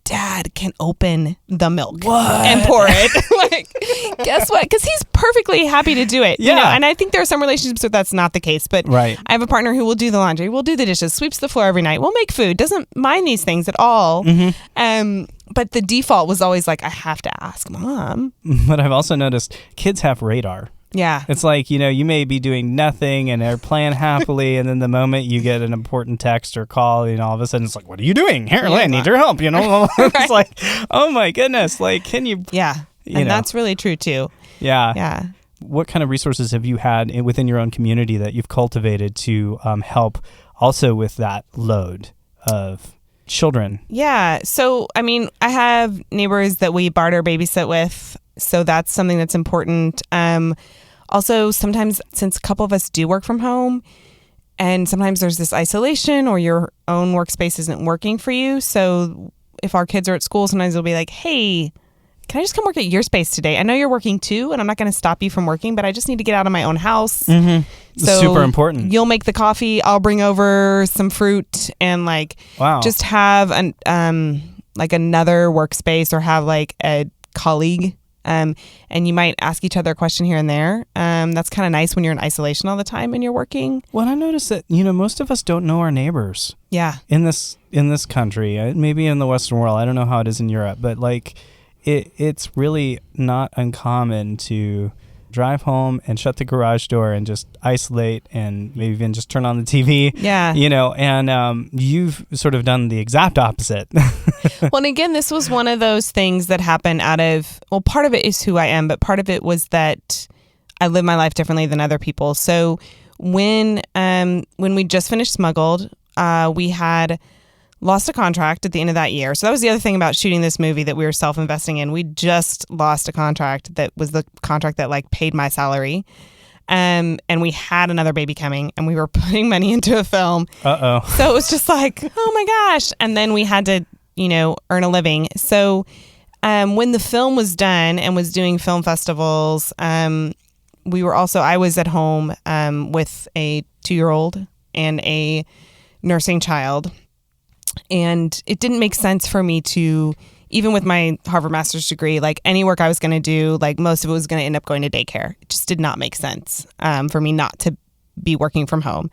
Dad can open the milk and pour it. Guess what? Because he's perfectly happy to do it. Yeah. And I think there are some relationships where that's not the case. But I have a partner who will do the laundry, will do the dishes, sweeps the floor every night, will make food, doesn't mind these things at all. But the default was always I have to ask mom. But I've also noticed kids have radar. Yeah. It's like, you may be doing nothing and they're playing happily, and then the moment you get an important text or call, all of a sudden it's like, what are you doing? Here, I need your help, It's like, oh my goodness, like, can you... Yeah, and that's really true too. Yeah. Yeah. What kind of resources have you had within your own community that you've cultivated to help also with that load of children? Yeah. So, I have neighbors that we barter babysit with. So that's something that's important. Also, sometimes, since a couple of us do work from home, and sometimes there's this isolation or your own workspace isn't working for you. So if our kids are at school, sometimes they'll be like, hey, can I just come work at your space today? I know you're working too, and I'm not going to stop you from working, but I just need to get out of my own house. Mm-hmm. So super important. You'll make the coffee. I'll bring over some fruit and just have another workspace, or have a colleague. And you might ask each other a question here and there. That's kind of nice when you're in isolation all the time and you're working. Well, I noticed that, most of us don't know our neighbors. Yeah. In this country, maybe in the Western world. I don't know how it is in Europe, but it's really not uncommon to drive home and shut the garage door and just isolate, and maybe even just turn on the TV. Yeah. And you've sort of done the exact opposite. Well, and again, this was one of those things that happened part of it is who I am, but part of it was that I live my life differently than other people. So when we just finished Smuggled, we had lost a contract at the end of that year. So that was the other thing about shooting this movie that we were self-investing in. We just lost a contract that was the contract that paid my salary. And we had another baby coming, and we were putting money into a film. Uh-oh. So it was just like, oh my gosh. And then we had to, earn a living. So when the film was done and was doing film festivals, I was at home with a 2-year-old and a nursing child. And it didn't make sense for me to, even with my Harvard master's degree, any work I was going to do, most of it was going to end up going to daycare. It just did not make sense for me not to be working from home.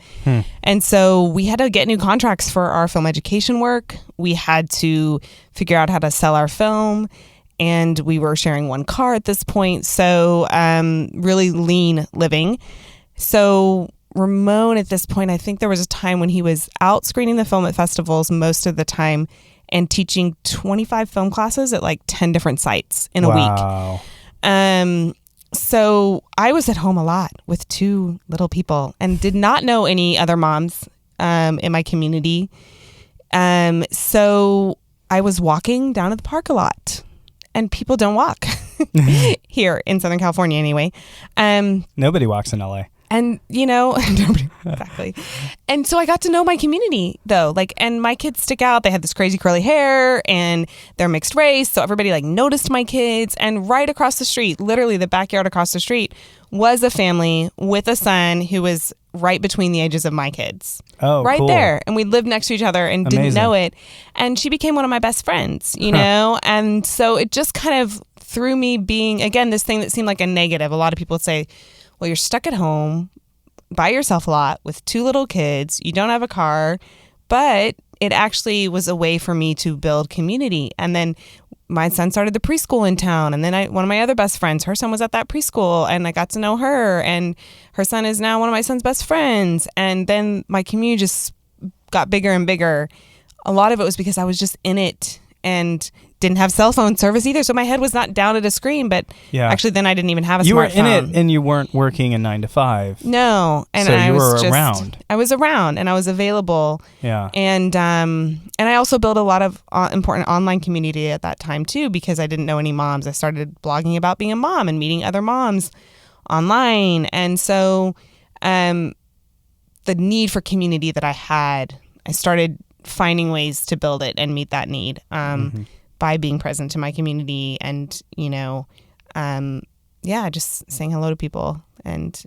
And so we had to get new contracts for our film education work. We had to figure out how to sell our film. And we were sharing one car at this point. So really lean living. So Ramon, at this point, I think there was a time when he was out screening the film at festivals most of the time and teaching 25 film classes at 10 different sites in a week. So I was at home a lot with 2 little people and did not know any other moms in my community. So I was walking down to the park a lot, and people don't walk here in Southern California anyway. Nobody walks in LA. And, nobody, exactly. And so I got to know my community, though. And my kids stick out. They had this crazy curly hair, and they're mixed race. So everybody, noticed my kids. And right across the street, literally the backyard across the street, was a family with a son who was right between the ages of my kids. Oh, right cool. there. And we lived next to each other and didn't know it. And she became one of my best friends, know? And so it just kind of threw me being, again, this thing that seemed like a negative. A lot of people would say, well, you're stuck at home by yourself a lot with 2 little kids. You don't have a car, but it actually was a way for me to build community. And then my son started the preschool in town. And then one of my other best friends, her son was at that preschool, and I got to know her. And her son is now one of my son's best friends. And then my community just got bigger and bigger. A lot of it was because I was just in it and didn't have cell phone service either. So my head was not down at a screen, but actually then I didn't even have a smartphone. You were in it and you weren't working a 9 to 5. No. And so I was around. I was around and I was available. Yeah. And I also built a lot of important online community at that time too, because I didn't know any moms. I started blogging about being a mom and meeting other moms online. And so the need for community that I had, I started finding ways to build it and meet that need. By being present to my community and, just saying hello to people and,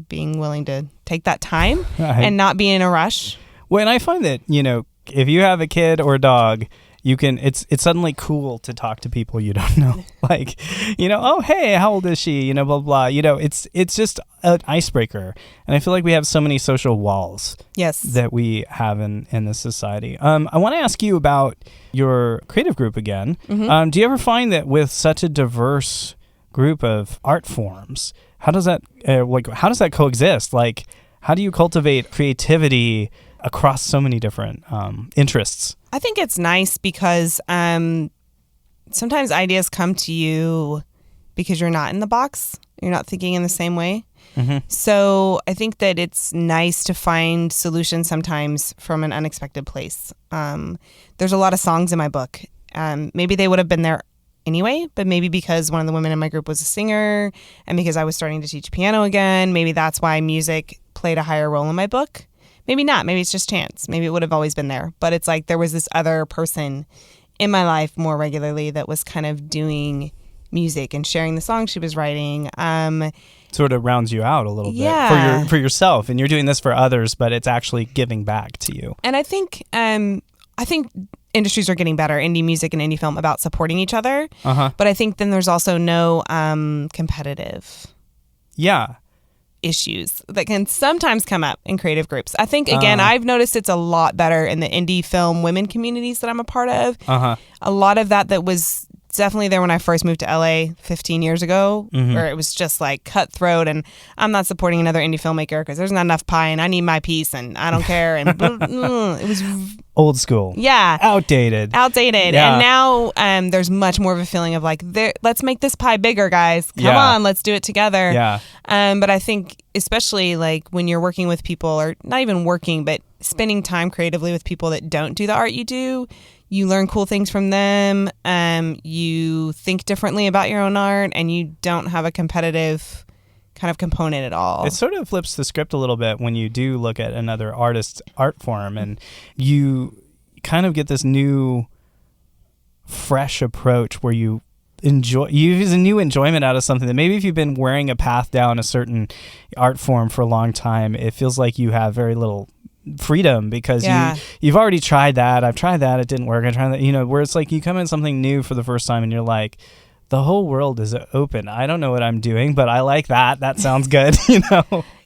being willing to take that time and not be in a rush. Well, and I find that, if you have a kid or a dog, it's suddenly cool to talk to people you don't know. Oh, hey, how old is she? Blah, blah. It's just an icebreaker. And I feel like we have so many social walls that we have in this society. I want to ask you about your creative group again. Do you ever find that with such a diverse group of art forms. How does that coexist? Like, how do you cultivate creativity across so many different interests? I think it's nice because sometimes ideas come to you because you're not in the box. You're not thinking in the same way. Mm-hmm. So I think that it's nice to find solutions sometimes from an unexpected place. There's a lot of songs in my book. Maybe they would have been there anyway, but maybe because one of the women in my group was a singer and because I was starting to teach piano again, maybe that's why music played a higher role in my book. Maybe not. Maybe it's just chance. Maybe it would have always been there. But it's like there was this other person in my life more regularly that was kind of doing music and sharing the songs she was writing. Sort of rounds you out a little bit for yourself, and you're doing this for others, but it's actually giving back to you. And I think industries are getting better, indie music and indie film, about supporting each other. But I think then there's also no competitive issues that can sometimes come up in creative groups. I think, again, I've noticed it's a lot better in the indie film women communities that I'm a part of. A lot of that was definitely there when I first moved to LA 15 years ago, where it was just like cutthroat and I'm not supporting another indie filmmaker because there's not enough pie and I need my piece and I don't care. And it was old school. Yeah. Outdated. Yeah. And now there's much more of a feeling of like, let's make this pie bigger, guys. Come on, let's do it together. Yeah. But I think especially like when you're working with people, or not even working, but spending time creatively with people that don't do the art you do, you learn cool things from them. You think differently about your own art, and you don't have a competitive kind of component at all. It sort of flips the script a little bit when you do look at another artist's art form, and you kind of get this new, fresh approach where you use a new enjoyment out of something that maybe if you've been wearing a path down a certain art form for a long time, it feels like you have very little freedom because you've already tried that. I've tried that. It didn't work. I tried that, where it's like you come in something new for the first time and you're like, the whole world is open. I don't know what I'm doing, but I like that. That sounds good,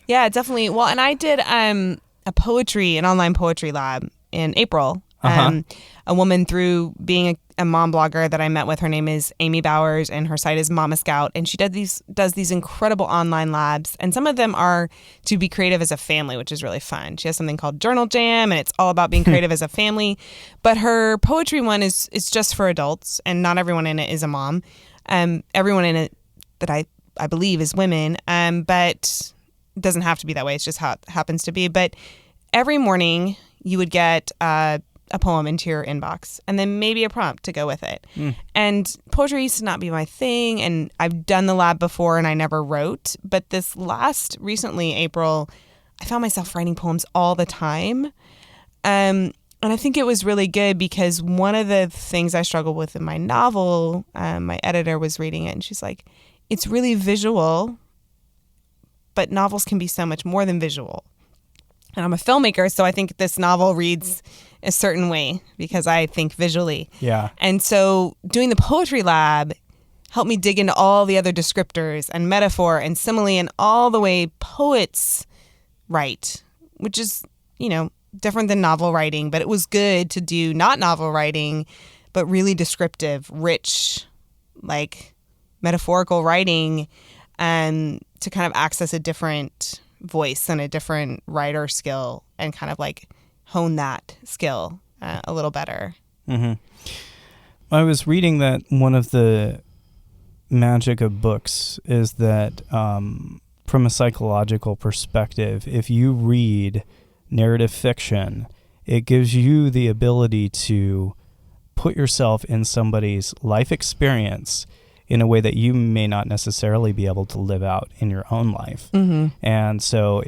Yeah, definitely. Well, and I did an online poetry lab in April. A woman, through being a mom blogger that I met with, her name is Amy Bowers, and her site is Mama Scout, and she does these incredible online labs, and some of them are to be creative as a family, which is really fun. She has something called Journal Jam, and it's all about being creative as a family, but her poetry one is just for adults, and not everyone in it is a mom. Everyone in it that I believe is women, but it doesn't have to be that way. It's just how it happens to be. But every morning you would get a poem into your inbox and then maybe a prompt to go with it. And poetry used to not be my thing, and I've done the lab before and I never wrote, but this recently April, I found myself writing poems all the time. And I think it was really good because one of the things I struggled with in my novel, my editor was reading it and she's like, it's really visual, but novels can be so much more than visual. And I'm a filmmaker, so I think this novel reads a certain way because I think visually. Yeah. And so doing the poetry lab helped me dig into all the other descriptors and metaphor and simile and all the way poets write, which is, different than novel writing, but it was good to do not novel writing, but really descriptive, rich, like metaphorical writing, and to kind of access a different voice and a different writer skill and kind of like hone that skill a little better. Mm-hmm. I was reading that one of the magic of books is that from a psychological perspective, if you read narrative fiction, it gives you the ability to put yourself in somebody's life experience in a way that you may not necessarily be able to live out in your own life. Mm-hmm. And so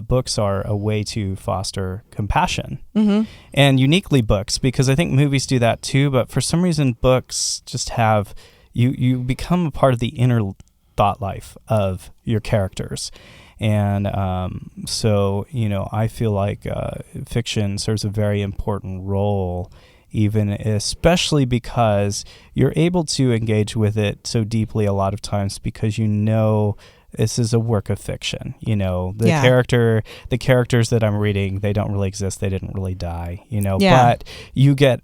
books are a way to foster compassion. Mm-hmm. And uniquely books, because I think movies do that too, but for some reason books just have, you become a part of the inner thought life of your characters. And so, I feel like fiction serves a very important role, especially because you're able to engage with it so deeply a lot of times because this is a work of fiction. The characters that I'm reading, they don't really exist. They didn't really die, but you get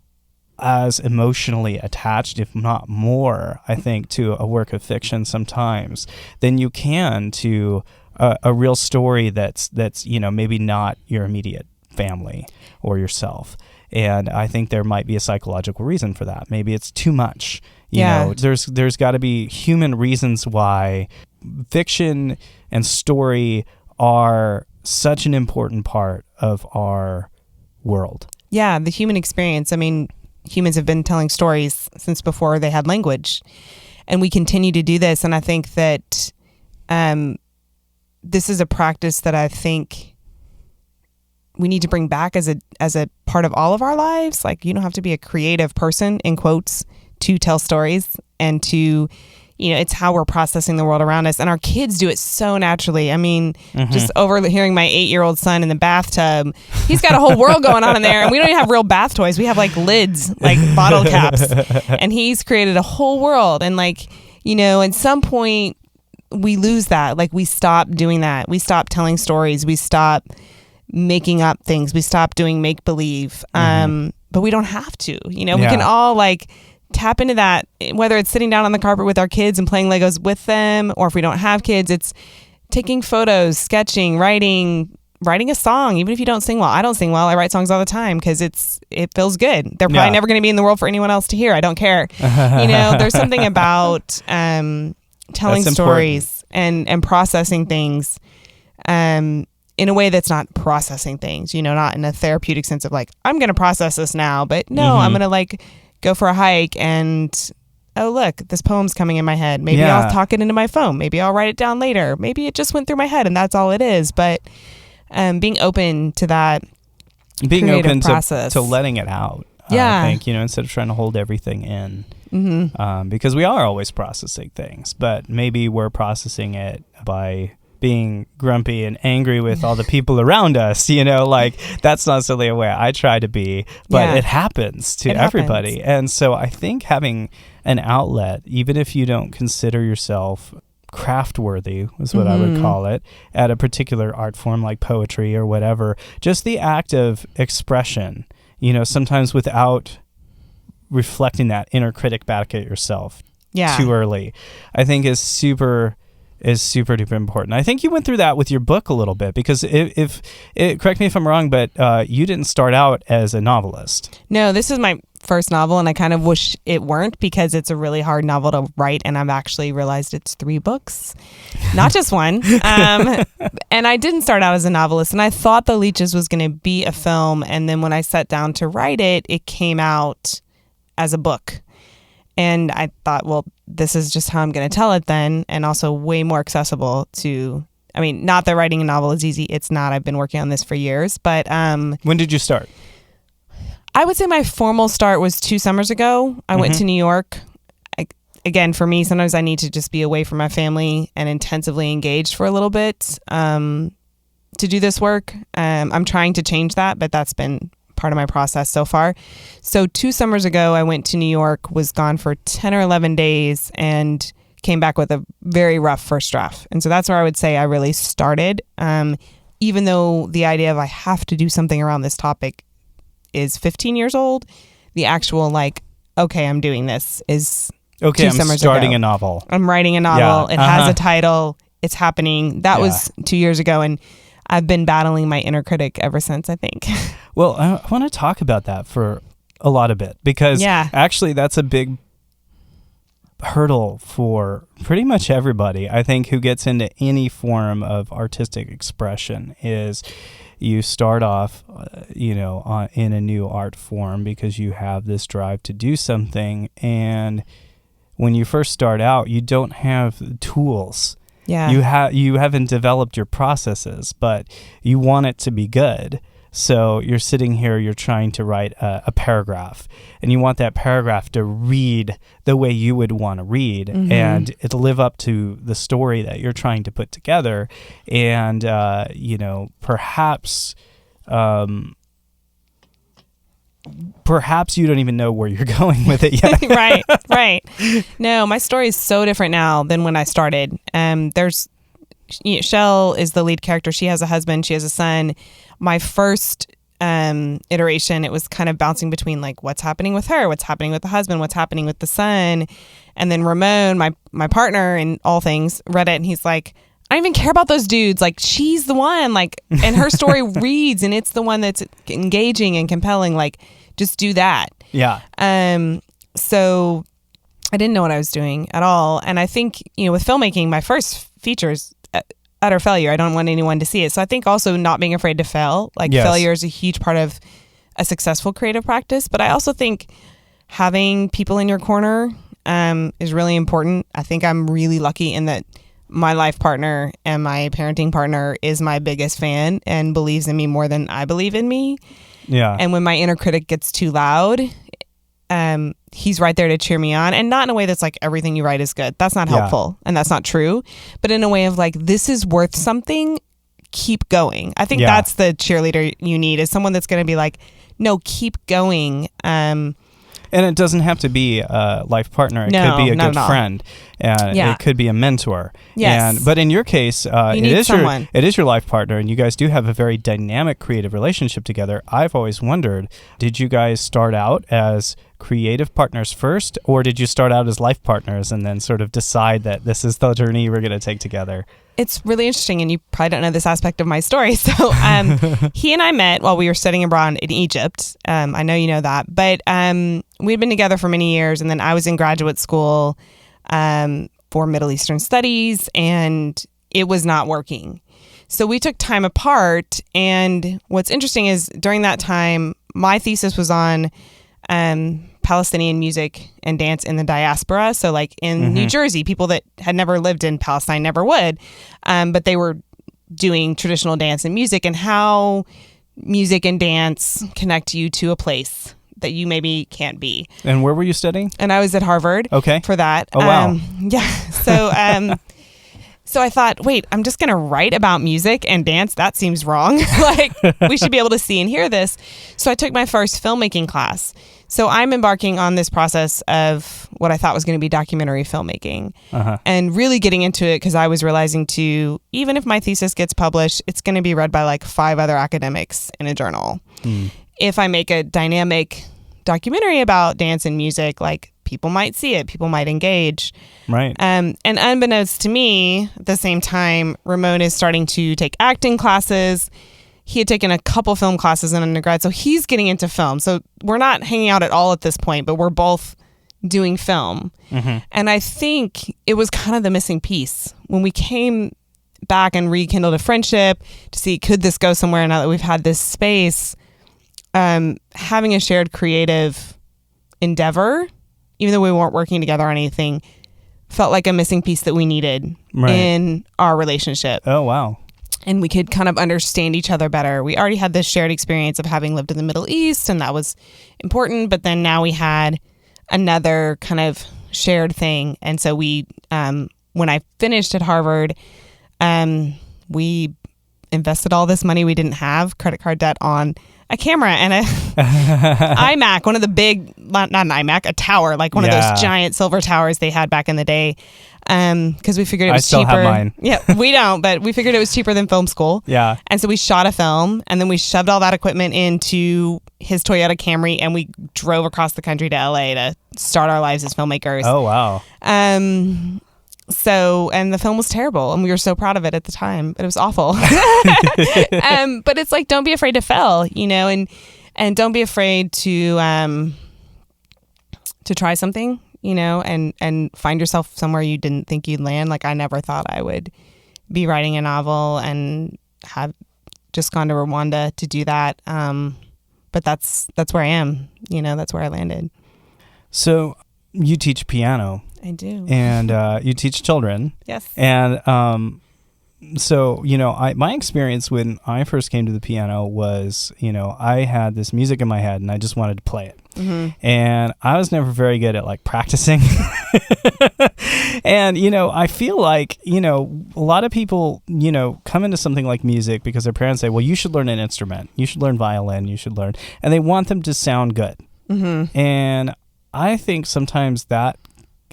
as emotionally attached, if not more, I think, to a work of fiction sometimes than you can to a real story that's maybe not your immediate family or yourself. And I think there might be a psychological reason for that. Maybe it's too much. You know, there's got to be human reasons why fiction and story are such an important part of our world. Yeah, the human experience. I mean, humans have been telling stories since before they had language, and we continue to do this. And I think that this is a practice that I think we need to bring back as a part of all of our lives. Like, you don't have to be a creative person, in quotes, to tell stories, and to, it's how we're processing the world around us. And our kids do it so naturally. I mean, just overhearing my 8-year-old son in the bathtub, he's got a whole world going on in there. And we don't even have real bath toys. We have like lids, like bottle caps. And he's created a whole world. And like, at some point we lose that. Like, we stop doing that. We stop telling stories. We stop making up things. We stop doing make-believe. But we don't have to, we can all like tap into that, whether it's sitting down on the carpet with our kids and playing Legos with them, or if we don't have kids, it's taking photos, sketching, writing a song. Even if you don't sing well, I don't sing well. I write songs all the time because it feels good. They're probably never going to be in the world for anyone else to hear. I don't care. There's something about telling stories and processing things in a way that's not processing things, not in a therapeutic sense of like, I'm going to process this now, but no, I'm going to like go for a hike and, oh, look, this poem's coming in my head. Maybe I'll talk it into my phone. Maybe I'll write it down later. Maybe it just went through my head and that's all it is. But being open to that, being open to letting it out. I think, instead of trying to hold everything in. Because we are always processing things, but maybe we're processing it by being grumpy and angry with all the people around us, like that's not necessarily a way I try to be, but it happens to everybody. And so I think having an outlet, even if you don't consider yourself craft worthy, is what I would call it, at a particular art form like poetry or whatever, just the act of expression, sometimes without reflecting that inner critic back at yourself too early, I think is super duper important. I think you went through that with your book a little bit, because if correct me if I'm wrong, but you didn't start out as a novelist. No, this is my first novel, and I kind of wish it weren't, because it's a really hard novel to write, and I've actually realized it's 3 books, not just one. And I didn't start out as a novelist, and I thought The Leeches was going to be a film, and then when I sat down to write it, it came out as a book. And I thought, well, this is just how I'm going to tell it then, and also way more accessible to, not that writing a novel is easy. It's not. I've been working on this for years. But when did you start? I would say my formal start was 2 summers ago. I went to New York. Again, for me, sometimes I need to just be away from my family and intensively engaged for a little bit to do this work. I'm trying to change that, but that's been part of my process so far. So 2 summers ago, I went to New York, was gone for 10 or 11 days, and came back with a very rough first draft. And so that's where I would say I really started. Even though the idea of I have to do something around this topic is 15 years old, the actual okay, I'm doing this is 2 summers starting ago. A novel. I'm writing a novel. It has a title. It's happening. That was 2 years ago. And I've been battling my inner critic ever since, I think. Well, I want to talk about that for a lot of it, because actually that's a big hurdle for pretty much everybody, I think, who gets into any form of artistic expression. Is you start off, in a new art form because you have this drive to do something, and when you first start out, you don't have tools. Yeah. You haven't developed your processes, but you want it to be good. So you're sitting here, you're trying to write a paragraph, and you want that paragraph to read the way you would want to read, and it'll live up to the story that you're trying to put together. And, perhaps you don't even know where you're going with it yet. Right. No, my story is so different now than when I started. Shell is the lead character. She has a husband. She has a son. My first iteration, it was kind of bouncing between like what's happening with her, what's happening with the husband, what's happening with the son. And then Ramon, my partner in all things, read it and he's like, I don't even care about those dudes. Like, she's the one, like, and her story reads and it's the one that's engaging and compelling. Like, just do that. Yeah. So I didn't know what I was doing at all. And I think, with filmmaking, my first features, utter failure. I don't want anyone to see it. So I think also not being afraid to fail, like failure is a huge part of a successful creative practice. But I also think having people in your corner is really important. I think I'm really lucky in that my life partner and my parenting partner is my biggest fan and believes in me more than I believe in me. Yeah. And when my inner critic gets too loud, he's right there to cheer me on, and not in a way that's like everything you write is good. That's not helpful and that's not true, but in a way of like, this is worth something, keep going. I think that's the cheerleader you need, is someone that's going to be like, no, keep going. And it doesn't have to be a life partner. It could be a good friend. It could be a mentor. Yes. But in your case, it is your life partner, and you guys do have a very dynamic creative relationship together. I've always wondered, did you guys start out as creative partners first, or did you start out as life partners and then sort of decide that this is the journey we're going to take together? It's really interesting, and you probably don't know this aspect of my story. So he and I met while we were studying abroad in Egypt. I know you know that. But we'd been together for many years, and then I was in graduate school for Middle Eastern studies, and it was not working. So we took time apart, and what's interesting is during that time, my thesis was on Palestinian music and dance in the diaspora. So like in New Jersey, people that had never lived in Palestine never would, but they were doing traditional dance and music, and how music and dance connect you to a place that you maybe can't be. And where were you studying? And I was at Harvard for that. Oh, wow. So, so I thought, wait, I'm just going to write about music and dance? That seems wrong. Like, we should be able to see and hear this. So I took my first filmmaking class. So I'm embarking on this process of what I thought was going to be documentary filmmaking, and really getting into it because I was realizing too, even if my thesis gets published, it's going to be read by like 5 other academics in a journal. If I make a dynamic documentary about dance and music, like, people might see it, people might engage. Right. And unbeknownst to me, at the same time, Ramon is starting to take acting classes. He had taken a couple film classes in undergrad, so he's getting into film. So we're not hanging out at all at this point, but we're both doing film. And I think it was kind of the missing piece. When we came back and rekindled a friendship to see, could this go somewhere now that we've had this space, having a shared creative endeavor, even though we weren't working together on anything, felt like a missing piece that we needed in our relationship. Oh, wow. And we could kind of understand each other better. We already had this shared experience of having lived in the Middle East, and that was important. But then now we had another kind of shared thing. And so we, when I finished at Harvard, we invested all this money we didn't have, credit card debt, on a camera and a iMac, one of the big, not an iMac, a tower, like one of those giant silver towers they had back in the day. Because we figured it was cheaper. I still have mine. Yeah, we don't, but we figured it was cheaper than film school. Yeah. And so we shot a film, and then we shoved all that equipment into his Toyota Camry, and we drove across the country to LA to start our lives as filmmakers. Oh, wow. So, and the film was terrible, and we were so proud of it at the time, but it was awful. But it's like, don't be afraid to fail, and don't be afraid to try something, and find yourself somewhere you didn't think you'd land. Like, I never thought I would be writing a novel and have just gone to Rwanda to do that. But that's where I am, that's where I landed. So you teach piano. I do. And you teach children. Yes. And so, my experience when I first came to the piano was, I had this music in my head and I just wanted to play it. And I was never very good at like practicing. And, I feel like, a lot of people, come into something like music because their parents say, well, you should learn an instrument. You should learn violin. You should learn. And they want them to sound good. And I think sometimes that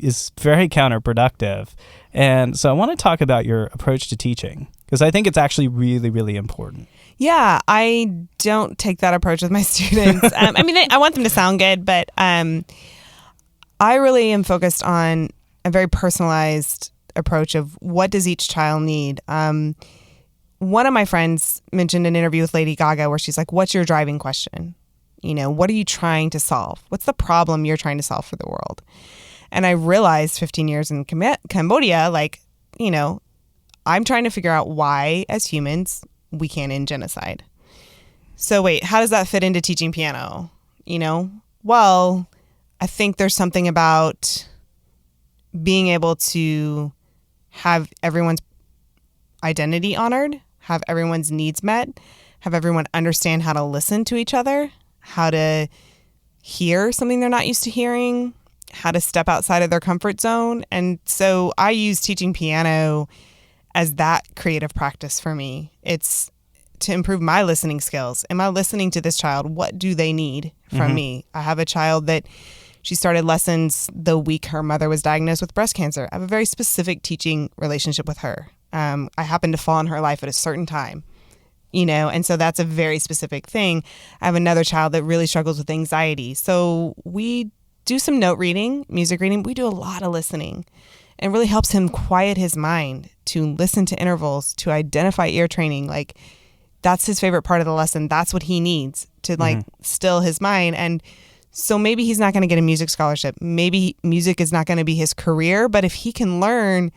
is very counterproductive. And so I want to talk about your approach to teaching. Because I think it's actually really, really important. Yeah, I don't take that approach with my students. I mean, I want them to sound good, but I really am focused on a very personalized approach of what does each child need. One of my friends mentioned an interview with Lady Gaga where she's like, what's your driving question? You know, what are you trying to solve? What's the problem you're trying to solve for the world? And I realized 15 years in Cambodia, like, you know, I'm trying to figure out why, as humans, we can't end genocide. So wait, how does that fit into teaching piano? You know, well, I think there's something about being able to have everyone's identity honored, have everyone's needs met, have everyone understand how to listen to each other, how to hear something they're not used to hearing, how to step outside of their comfort zone. And so I use teaching piano as that creative practice for me. It's to improve my listening skills. Am I listening to this child? What do they need from me? I have a child that she started lessons the week her mother was diagnosed with breast cancer. I have a very specific teaching relationship with her. I happened to fall in her life at a certain time, you know, and so that's a very specific thing. I have another child that really struggles with anxiety. So we do some note reading, music reading. We do a lot of listening. It really helps him quiet his mind, to listen to intervals, to identify ear training. Like, that's his favorite part of the lesson. That's what he needs to like still his mind. And so maybe he's not going to get a music scholarship. Maybe music is not going to be his career, but if he can learn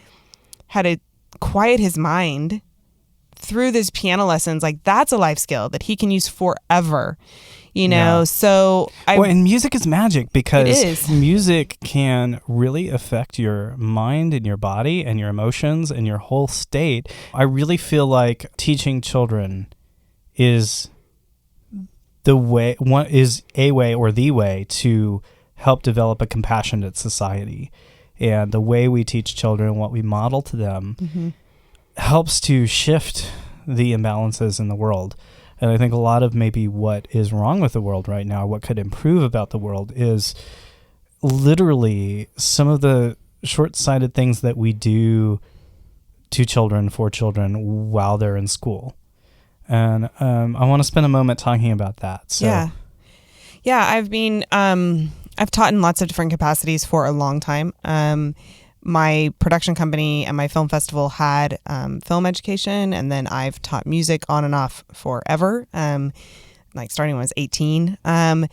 how to quiet his mind through these piano lessons, like, that's a life skill that he can use forever. You know, Yeah. so and music is magic because music can really affect your mind and your body and your emotions and your whole state. I really feel like teaching children is the way or the way to help develop a compassionate society. And the way we teach children, what we model to them, helps to shift the imbalances in the world. And I think a lot of maybe what is wrong with the world right now, what could improve about the world, is literally some of the short-sighted things that we do to children, for children, while they're in school. And I want to spend a moment talking about that. So. Yeah. I've taught in lots of different capacities for a long time. My production company and my film festival had film education, and then I've taught music on and off forever, like starting when I was 18, and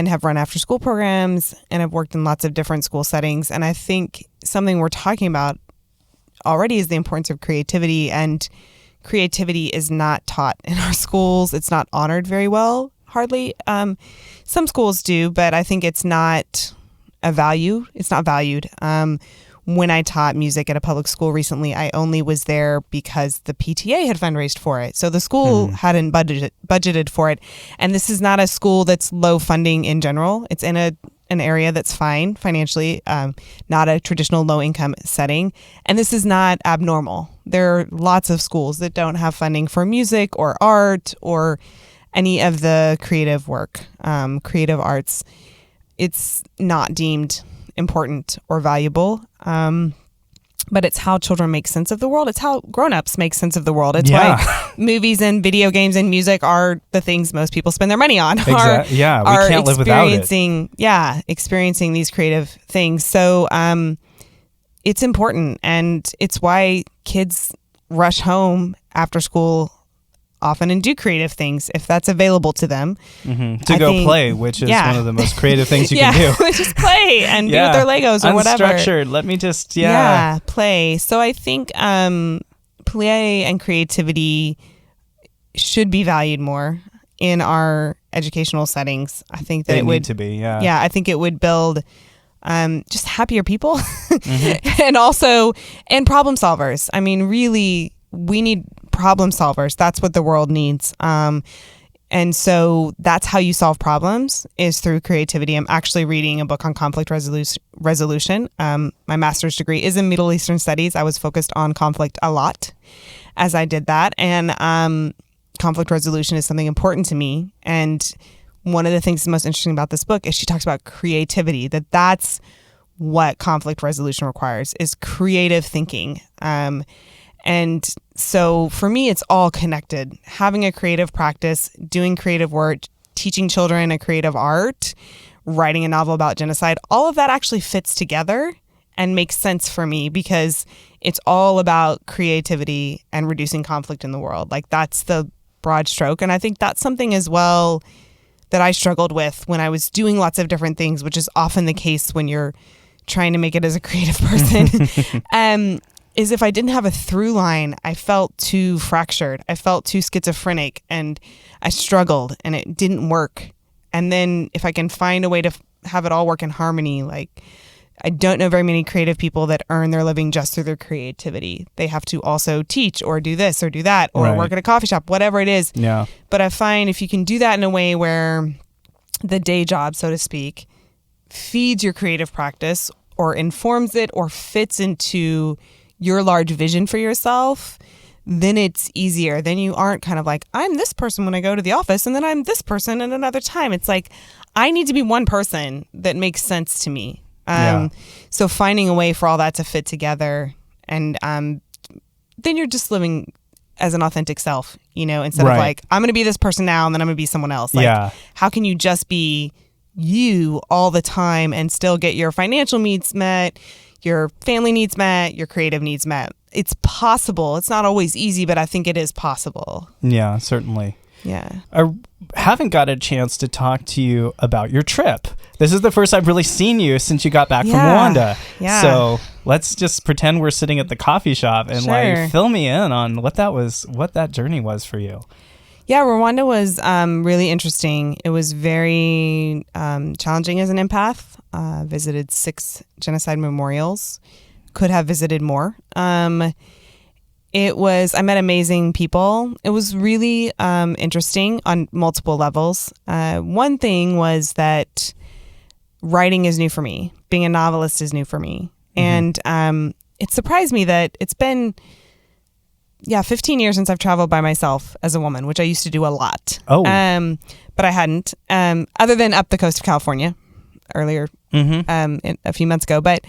have run after school programs, and I've worked in lots of different school settings. And I think something we're talking about already is the importance of creativity, and creativity is not taught in our schools. It's not honored very well, hardly. Some schools do, but I think it's not a value. It's not valued. When I taught music at a public school recently, I only was there because the PTA had fundraised for it. So the school hadn't budgeted for it. And this is not a school that's low funding in general. It's in an area that's fine financially, not a traditional low income setting. And this is not abnormal. There are lots of schools that don't have funding for music or art or any of the creative work, creative arts. It's not deemed important or valuable. But it's how children make sense of the world. It's how grown-ups make sense of the world. It's why movies and video games and music are the things most people spend their money on. We can't live without it. Experiencing these creative things. So it's important, and it's why kids rush home after school often and do creative things if that's available to them. To go play, which is one of the most creative things you can do. Just play and be with their Legos or whatever. Unstructured. Let me just, play. So I think play and creativity should be valued more in our educational settings. I think that it would need to be, I think it would build just happier people and problem solvers. I mean, really, we need problem solvers. That's what the world needs. And so that's how you solve problems, is through creativity. I'm actually reading a book on conflict resolution. My master's degree is in Middle Eastern Studies. I was focused on conflict a lot as I did that. And conflict resolution is something important to me. And one of the things that's most interesting about this book is she talks about creativity, that's what conflict resolution requires, is creative thinking. And so for me, it's all connected. Having a creative practice, doing creative work, teaching children a creative art, writing a novel about genocide, all of that actually fits together and makes sense for me because it's all about creativity and reducing conflict in the world. Like that's the broad stroke. And I think that's something as well that I struggled with when I was doing lots of different things, which is often the case when you're trying to make it as a creative person. Is if I didn't have a through line, I felt too fractured. I felt too schizophrenic and I struggled and it didn't work. And then if I can find a way to have it all work in harmony, like I don't know very many creative people that earn their living just through their creativity. They have to also teach or do this or do that or work at a coffee shop, whatever it is. Yeah. But I find if you can do that in a way where the day job, so to speak, feeds your creative practice or informs it or fits into your large vision for yourself, then it's easier. Then you aren't kind of like, I'm this person when I go to the office and then I'm this person at another time. It's like, I need to be one person that makes sense to me. So finding a way for all that to fit together and then you're just living as an authentic self, instead of like, I'm going to be this person now and then I'm going to be someone else. Like, how can you just be you all the time and still get your financial needs met, your family needs met, your creative needs met? It's possible. It's not always easy, but I think it is possible. Yeah, certainly. Yeah. I haven't got a chance to talk to you about your trip. This is the first I've really seen you since you got back from Rwanda. Yeah. So let's just pretend we're sitting at the coffee shop and like fill me in on what that journey was for you. Yeah, Rwanda was really interesting. It was very challenging as an empath. Visited 6 genocide memorials. Could have visited more. I met amazing people. It was really interesting on multiple levels. One thing was that writing is new for me. Being a novelist is new for me. Mm-hmm. And it surprised me that it's been 15 years since I've traveled by myself as a woman, which I used to do a lot. Oh. But I hadn't, other than up the coast of California earlier, a few months ago, but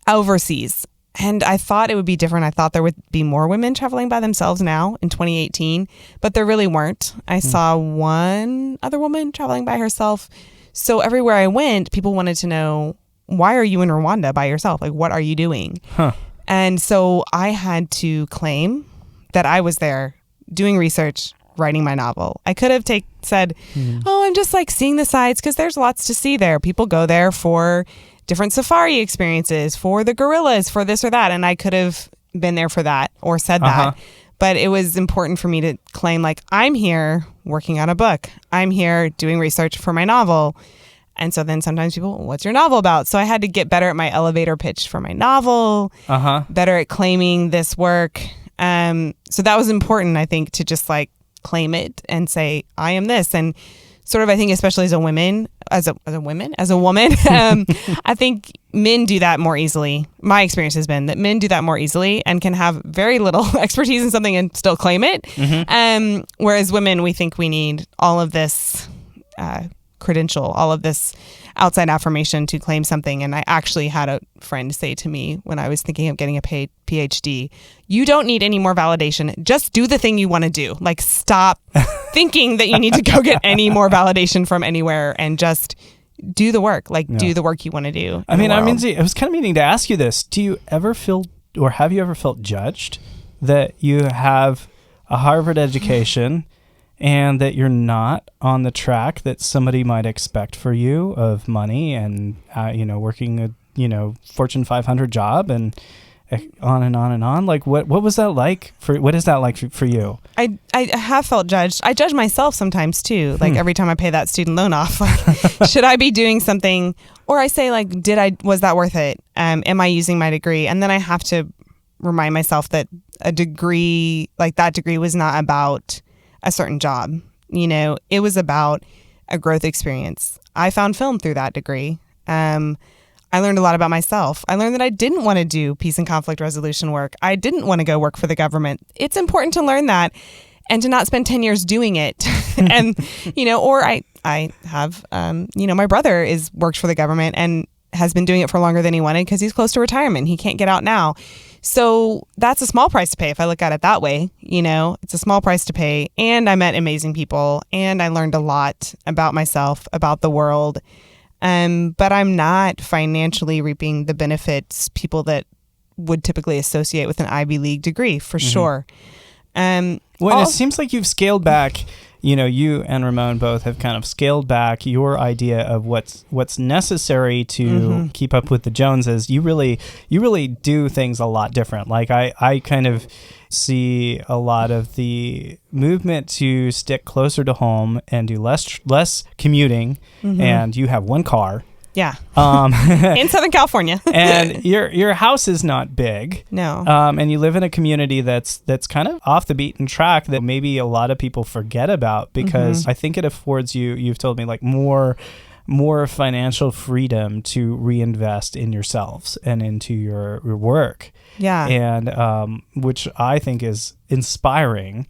overseas. And I thought it would be different. I thought there would be more women traveling by themselves now in 2018, but there really weren't. I saw one other woman traveling by herself. So everywhere I went, people wanted to know, why are you in Rwanda by yourself? Like, what are you doing? Huh. And so I had to claim that I was there doing research, writing my novel. I could have said, I'm just like seeing the sights because there's lots to see there. People go there for different safari experiences, for the gorillas, for this or that. And I could have been there for that or said that. But it was important for me to claim, like, I'm here working on a book. I'm here doing research for my novel. And so then sometimes people, what's your novel about? So I had to get better at my elevator pitch for my novel, better at claiming this work. So that was important, I think, to just like claim it and say, I am this. And sort of, I think, especially as a woman, I think men do that more easily. My experience has been that men do that more easily and can have very little expertise in something and still claim it. Whereas women, we think we need all of this credential, all of this outside affirmation to claim something. And I actually had a friend say to me when I was thinking of getting a paid PhD, you don't need any more validation. Just do the thing you want to do. Like, stop thinking that you need to go get any more validation from anywhere and just do the work. Like, do the work you want to do. I was kind of meaning to ask you this. Do you ever feel, or have you ever felt judged that you have a Harvard education and that you're not on the track that somebody might expect for you of money and, working a, Fortune 500 job and on and on and on? Like, what was that like what is that like for you? I have felt judged. I judge myself sometimes too. Like every time I pay that student loan off, like, should I be doing something? Or I say, like, was that worth it? Am I using my degree? And then I have to remind myself that a degree, like that degree, was not about a certain job. It was about a growth experience. I found film through that degree. I learned a lot about myself. I learned that I didn't want to do peace and conflict resolution work. I didn't want to go work for the government. It's important to learn that and to not spend 10 years doing it. And, or I have, my brother worked for the government and has been doing it for longer than he wanted because he's close to retirement. He can't get out now. So that's a small price to pay if I look at it that way. It's a small price to pay. And I met amazing people and I learned a lot about myself, about the world. But I'm not financially reaping the benefits people that would typically associate with an Ivy League degree, for sure. It seems like you've scaled back. You and Ramon both have kind of scaled back your idea of what's necessary to keep up with the Joneses. You really do things a lot different. Like I kind of see a lot of the movement to stick closer to home and do less commuting, and you have one car. Yeah. In Southern California. And your house is not big. No. And you live in a community that's kind of off the beaten track that maybe a lot of people forget about, because I think it affords you've told me, like more financial freedom to reinvest in yourselves and into your work. Yeah. And which I think is inspiring.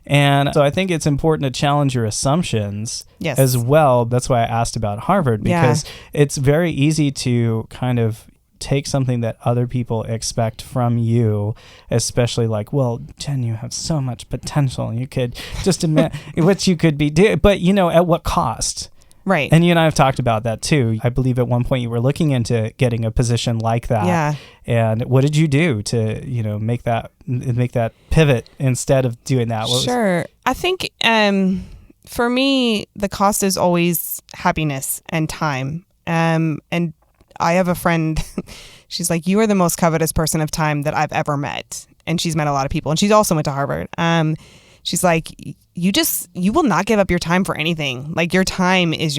And so I think it's important to challenge your assumptions as well. That's why I asked about Harvard, because it's very easy to kind of take something that other people expect from you, especially like, well, Jen, you have so much potential. You could just admit what you could be doing, but at what cost? Right. And you and I have talked about that too. I believe at one point you were looking into getting a position like that. Yeah. And what did you do to, make that pivot instead of doing that? Sure. I think for me, the cost is always happiness and time. And I have a friend, she's like, you are the most covetous person of time that I've ever met. And she's met a lot of people. And she's also went to Harvard. She's like, you will not give up your time for anything. Like, your time is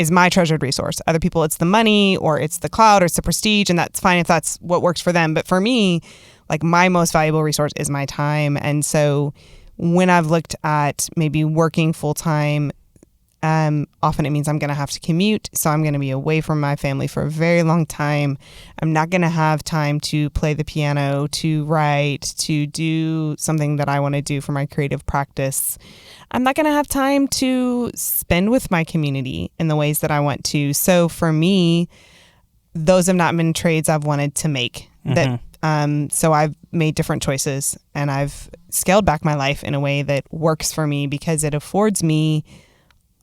my treasured resource. Other people, it's the money or it's the clout or it's the prestige, and that's fine if that's what works for them. But for me, like, my most valuable resource is my time. And so when I've looked at maybe working full time, often it means I'm going to have to commute. So I'm going to be away from my family for a very long time. I'm not going to have time to play the piano, to write, to do something that I want to do for my creative practice. I'm not going to have time to spend with my community in the ways that I want to. So for me, those have not been trades I've wanted to make. So I've made different choices, and I've scaled back my life in a way that works for me because it affords me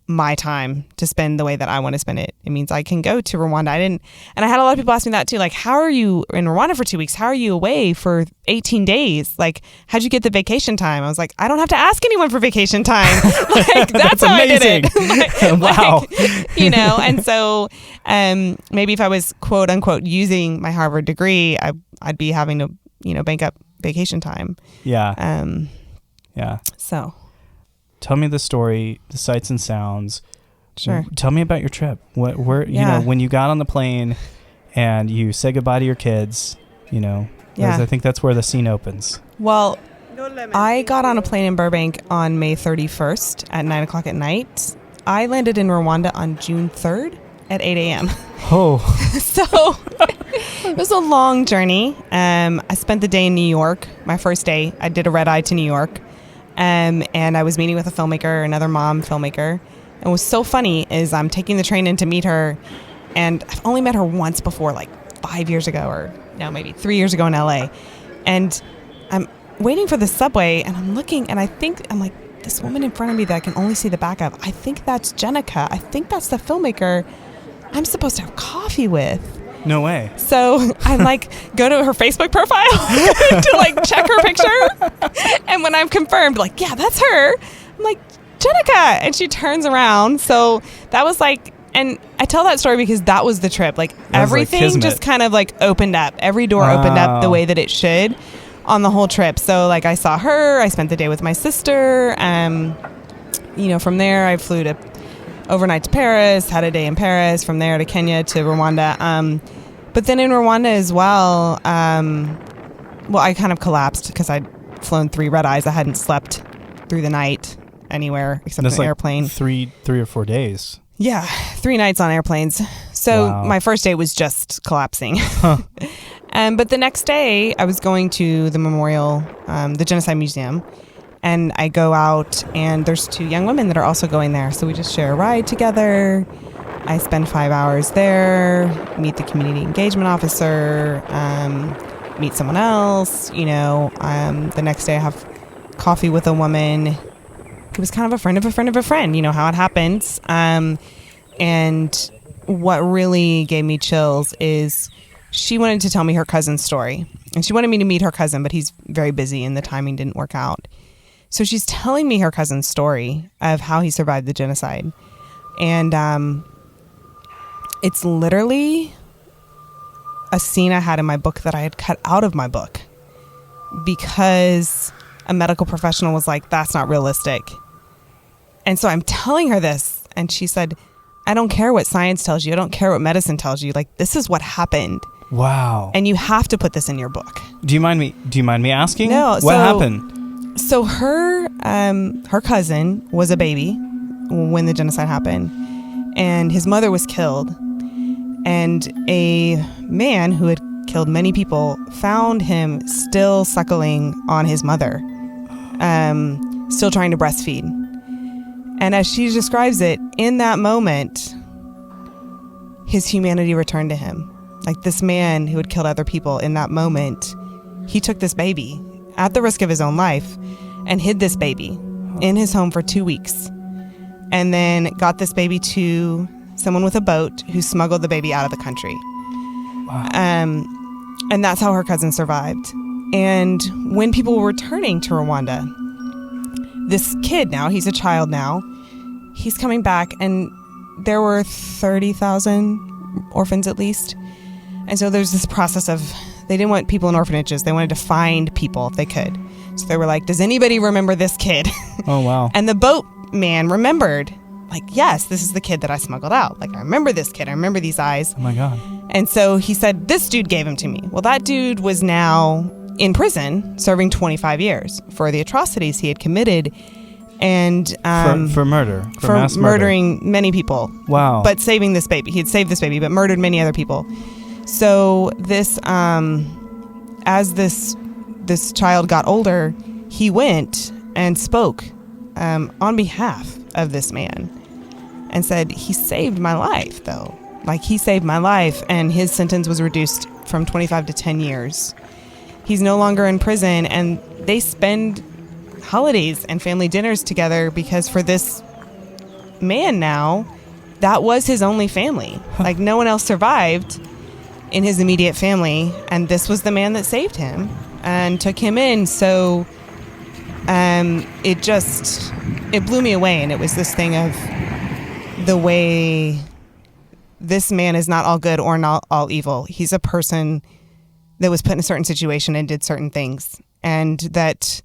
my time to spend the way that I want to spend it. It means I can go to Rwanda. And I had a lot of people ask me that too. Like, how are you in Rwanda for 2 weeks? How are you away for 18 days? Like, how'd you get the vacation time? I was like, I don't have to ask anyone for vacation time. Like, that's how amazing. I did it. Wow. And so maybe if I was quote unquote using my Harvard degree, I'd be having to, bank up vacation time. Yeah. So tell me the story, the sights and sounds. Sure. Tell me about your trip. When you got on the plane and you said goodbye to your kids, I think that's where the scene opens. Well, I got on a plane in Burbank on May 31st at 9:00 at night. I landed in Rwanda on June 3rd at 8 a.m. Oh. So it was a long journey. I spent the day in New York. My first day, I did a red eye to New York. And I was meeting with a filmmaker, another mom filmmaker. And what's so funny is I'm taking the train in to meet her, and I've only met her once before, like 5 years ago, or no, maybe 3 years ago in LA. And I'm waiting for the subway, and I'm looking, and I'm like, this woman in front of me that I can only see the back of, I think that's Jenica. I think that's the filmmaker I'm supposed to have coffee with. No way. So I go to her Facebook profile to check her picture. And when I'm confirmed, yeah, that's her. I'm like, Jenica. And she turns around. So that was and I tell that story because that was the trip. Everything just kind of opened up. Every door opened up the way that it should on the whole trip. So I saw her. I spent the day with my sister. From there I flew to overnight to Paris, had a day in Paris, from there to Kenya to Rwanda. But then in Rwanda as well, I kind of collapsed because I'd flown 3 red eyes. I hadn't slept through the night anywhere except in an airplane. 3 or 4 days. Yeah, 3 nights on airplanes. So Wow. My first day was just collapsing. Huh. But the next day, I was going to the memorial, the Genocide Museum. And I go out, and there's 2 young women that are also going there. So we just share a ride together. I spend 5 hours there, meet the community engagement officer. meet someone else. The next day I have coffee with a woman who was kind of a friend of a friend of a friend. You know how it happens. And what really gave me chills is she wanted to tell me her cousin's story. And she wanted me to meet her cousin, but he's very busy and the timing didn't work out. So she's telling me her cousin's story of how he survived the genocide. And it's literally a scene I had in my book that I had cut out of my book because a medical professional was like, that's not realistic. And so I'm telling her this, and she said, I don't care what science tells you. I don't care what medicine tells you. Like, this is what happened. Wow. And you have to put this in your book. Do you mind me asking? No. What happened? So her cousin was a baby when the genocide happened, and his mother was killed. And a man who had killed many people found him still suckling on his mother, still trying to breastfeed. And as she describes it, in that moment, his humanity returned to him. Like, this man who had killed other people, in that moment, he took this baby at the risk of his own life and hid this baby in his home for 2 weeks. And then got this baby to someone with a boat who smuggled the baby out of the country. Wow. And that's how her cousin survived. And when people were returning to Rwanda, this kid now, he's a child now, he's coming back, and there were 30,000 orphans at least. And so there's this process of, they didn't want people in orphanages. They wanted to find people if they could. So they were like, does anybody remember this kid? Oh, wow. And the boatman remembered, like, yes, this is the kid that I smuggled out. Like, I remember this kid. I remember these eyes. Oh, my God. And so he said, this dude gave him to me. Well, that dude was now in prison serving 25 years for the atrocities he had committed. And for murder. For mass murdering many people. Wow. But saving this baby. He had saved this baby, but murdered many other people. So this, as this child got older, he went and spoke on behalf of this man and said, he saved my life, though. Like, he saved my life, and his sentence was reduced from 25 to 10 years. He's no longer in prison, and they spend holidays and family dinners together because for this man now, that was his only family. Like, no one else survived in his immediate family, and this was the man that saved him and took him in. So it blew me away, and it was this thing of the way this man is not all good or not all evil. He's a person that was put in a certain situation and did certain things. And that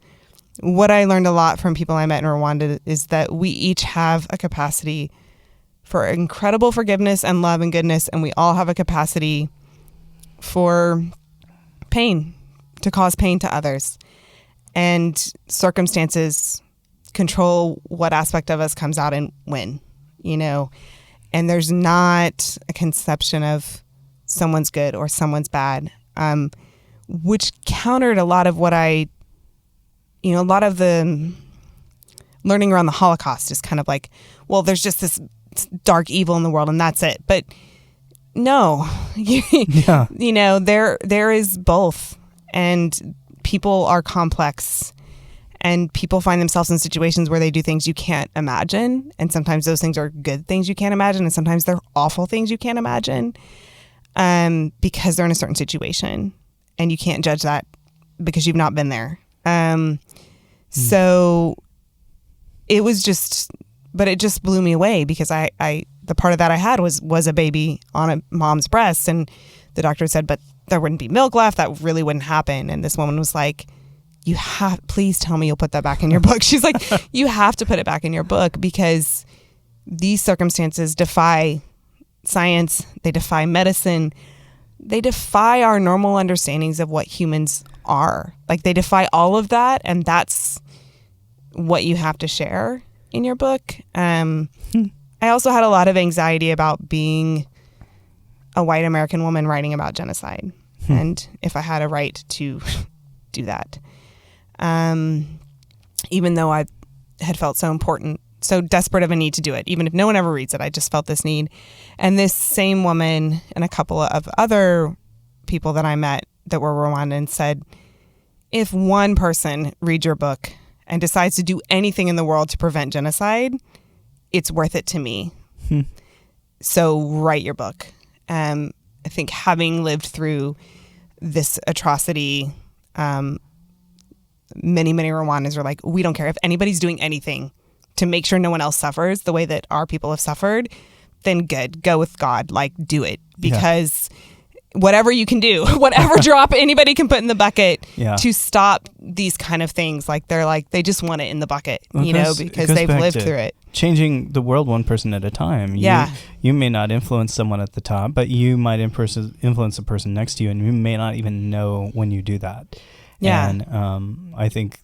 what I learned a lot from people I met in Rwanda is that we each have a capacity for incredible forgiveness and love and goodness, and we all have a capacity for pain, to cause pain to others. And circumstances control what aspect of us comes out and when, and there's not a conception of someone's good or someone's bad, which countered a lot of what a lot of the learning around the Holocaust is kind of like, well, there's just this dark evil in the world and that's it. But no, yeah. There is both, and people are complex, and people find themselves in situations where they do things you can't imagine. And sometimes those things are good things you can't imagine. And sometimes they're awful things you can't imagine, because they're in a certain situation, and you can't judge that because you've not been there. So it was just, but it just blew me away because the part of that I had was a baby on a mom's breast, and the doctor said, but there wouldn't be milk left. That really wouldn't happen. And this woman was like, please tell me you'll put that back in your book. She's like, you have to put it back in your book because these circumstances defy science. They defy medicine. They defy our normal understandings of what humans are. Like, they defy all of that. And that's what you have to share in your book. I also had a lot of anxiety about being a white American woman writing about genocide. And if I had a right to do that. Even though I had felt so important, so desperate of a need to do it, even if no one ever reads it, I just felt this need. And this same woman and a couple of other people that I met that were Rwandan said, if one person reads your book and decides to do anything in the world to prevent genocide, it's worth it to me. So write your book. I think having lived through this atrocity, many Rwandans are like, we don't care if anybody's doing anything to make sure no one else suffers the way that our people have suffered, then good, go with God, like do it, because whatever you can do, whatever drop anybody can put in the bucket to stop these kind of things, like they just want it in the bucket, because they've lived through it. Changing the world one person at a time. You may not influence someone at the top, but you might influence the person next to you, and you may not even know when you do that. And I think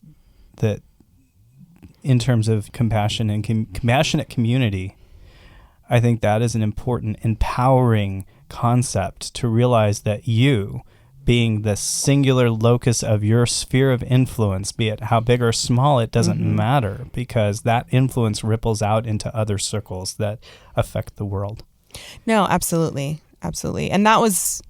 that in terms of compassion and compassionate community, I think that is an important, empowering concept to realize that you, being the singular locus of your sphere of influence, be it how big or small, it doesn't matter, because that influence ripples out into other circles that affect the world. No, absolutely. Absolutely. And that was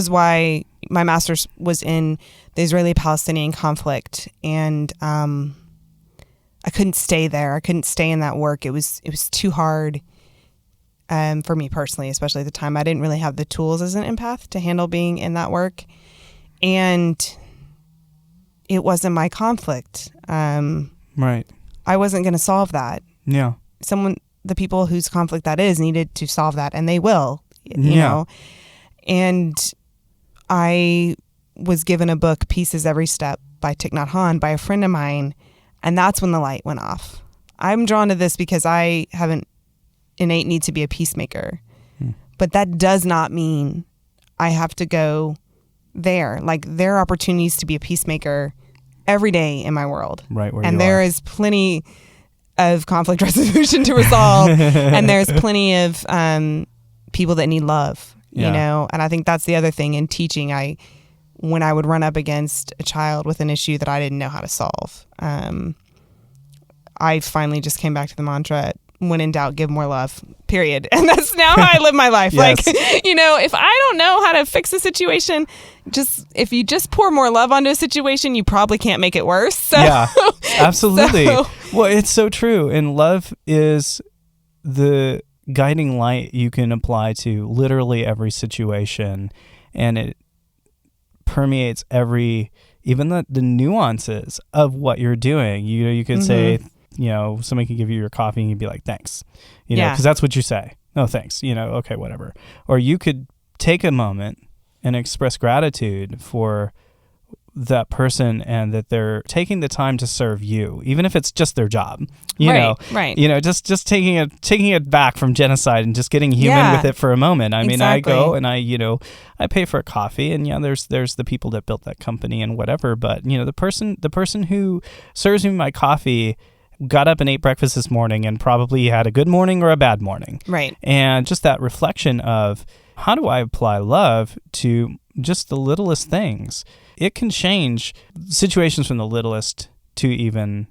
why my master's was in the Israeli-Palestinian conflict. And I couldn't stay there. I couldn't stay in that work. It was too hard for me personally, especially at the time. I didn't really have the tools as an empath to handle being in that work. And it wasn't my conflict. Right. I wasn't going to solve that. Yeah. The people whose conflict that is needed to solve that, and they will, you know. And I was given a book, Pieces Every Step by Thich Nhat Hanh, by a friend of mine, and that's when the light went off. I'm drawn to this because I have an innate need to be a peacemaker. But that does not mean I have to go there. Like, there are opportunities to be a peacemaker every day in my world. Right where and you there are. is plenty of conflict resolution to resolve. And there's plenty of people that need love, you know? And I think that's the other thing in teaching. When I would run up against a child with an issue that I didn't know how to solve, I finally just came back to the mantra, when in doubt, give more love, period. And that's now how I live my life. Yes. Like, if I don't know how to fix a situation, if you just pour more love onto a situation, you probably can't make it worse. So, yeah, absolutely. Well, it's so true. And love is the guiding light you can apply to literally every situation. And it permeates even the nuances of what you're doing. You could say, somebody could give you your coffee and you'd be like, thanks, because that's what you say. No, thanks, okay, whatever. Or you could take a moment and express gratitude for that person and that they're taking the time to serve you, even if it's just their job, Right. Just taking it back from genocide and just getting human with it for a moment. I mean, I go and I pay for a coffee, and there's the people that built that company and whatever, but the person who serves me my coffee got up and ate breakfast this morning and probably had a good morning or a bad morning. Right. And just that reflection of, how do I apply love to just the littlest things? It can change situations from the littlest to even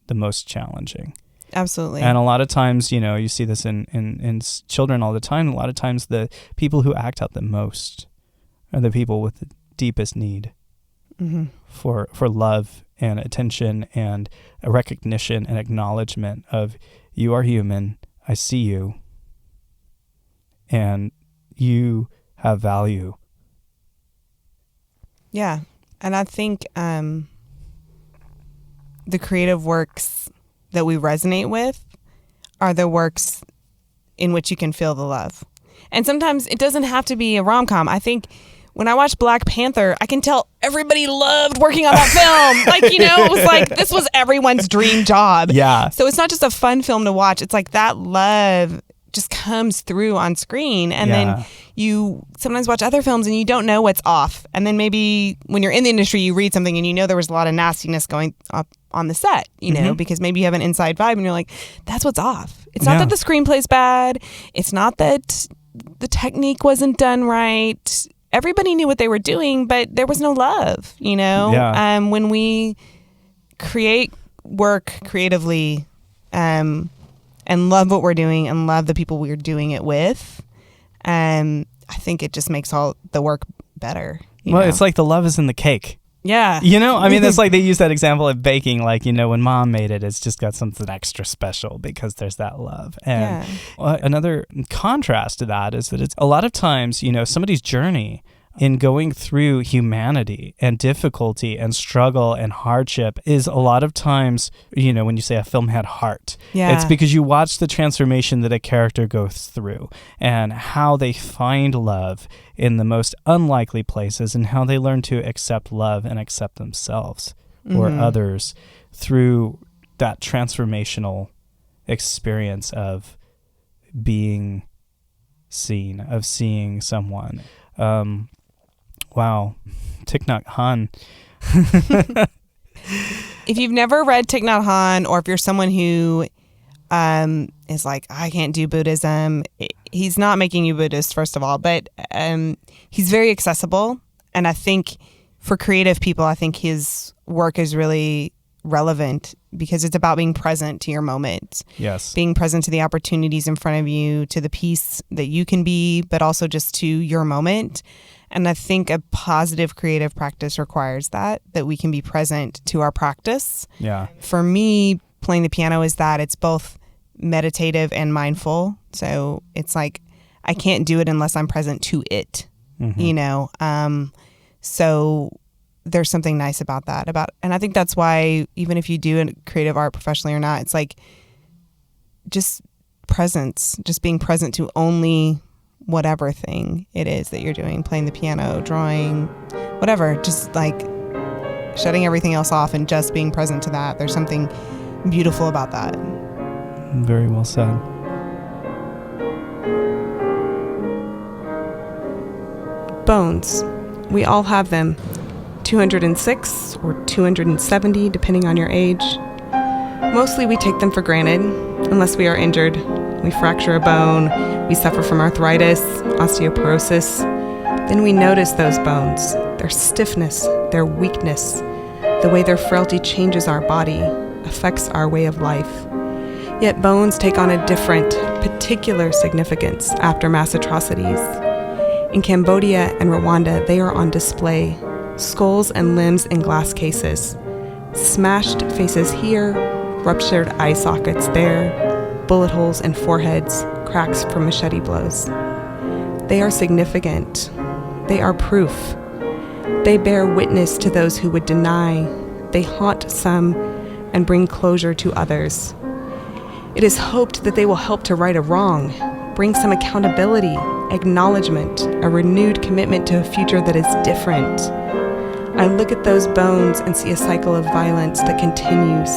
the most challenging. Absolutely. And a lot of times, you see this in children all the time. A lot of times the people who act out the most are the people with the deepest need for love and attention and a recognition and acknowledgement of, you are human, I see you, and you have value. Yeah. And I think the creative works that we resonate with are the works in which you can feel the love. And sometimes it doesn't have to be a rom-com. I think when I watched Black Panther, I can tell everybody loved working on that film. It was like, this was everyone's dream job. Yeah. So it's not just a fun film to watch. It's like that love just comes through on screen. And then you sometimes watch other films and you don't know what's off. And then maybe when you're in the industry, you read something and there was a lot of nastiness going up on the set, because maybe you have an inside vibe and you're like, that's what's off. It's not that the screenplay's bad. It's not that the technique wasn't done right. Everybody knew what they were doing, but there was no love, when we create work creatively, and love what we're doing and love the people we're doing it with, I think it just makes all the work better. Well, it's like the love is in the cake. Yeah. I mean, it's like they use that example of baking, like, when mom made it, it's just got something extra special because there's that love. And another contrast to that is that it's a lot of times, somebody's journey in going through humanity and difficulty and struggle and hardship is a lot of times, when you say a film had heart, it's because you watch the transformation that a character goes through and how they find love in the most unlikely places and how they learn to accept love and accept themselves or others through that transformational experience of being seen, of seeing someone. Wow. Thich Nhat Hanh. If you've never read Thich Nhat Hanh, or if you're someone who is like, I can't do Buddhism, he's not making you Buddhist, first of all, but he's very accessible. And I think for creative people, I think his work is really relevant because it's about being present to your moment. Yes. Being present to the opportunities in front of you, to the peace that you can be, but also just to your moment. And I think a positive creative practice requires that we can be present to our practice. Yeah. For me, playing the piano is that it's both meditative and mindful. So it's like, I can't do it unless I'm present to it, so there's something nice about that. And I think that's why even if you do creative art professionally or not, it's like just presence, just being present to only whatever thing it is that you're doing, playing the piano, drawing, whatever, just like shutting everything else off and just being present to that. There's something beautiful about that. Very well said. Bones. We all have them. 206 or 270, depending on your age. Mostly we take them for granted, unless we are injured. We fracture a bone, we suffer from arthritis, osteoporosis. Then we notice those bones, their stiffness, their weakness, the way their frailty changes our body, affects our way of life. Yet bones take on a different, particular significance after mass atrocities. In Cambodia and Rwanda, they are on display. Skulls and limbs in glass cases. Smashed faces here, ruptured eye sockets there, bullet holes in foreheads, cracks from machete blows. They are significant. They are proof. They bear witness to those who would deny. They haunt some and bring closure to others. It is hoped that they will help to right a wrong, bring some accountability, acknowledgement, a renewed commitment to a future that is different. I look at those bones and see a cycle of violence that continues,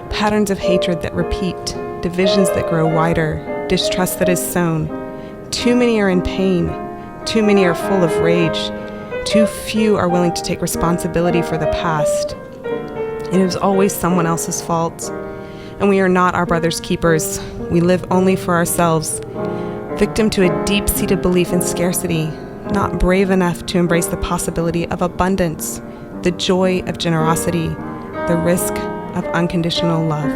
patterns of hatred that repeat, divisions that grow wider, distrust that is sown. Too many are in pain, too many are full of rage, too few are willing to take responsibility for the past. It is always someone else's fault, and we are not our brother's keepers. We live only for ourselves, victim to a deep-seated belief in scarcity, not brave enough to embrace the possibility of abundance, the joy of generosity, the risk of unconditional love.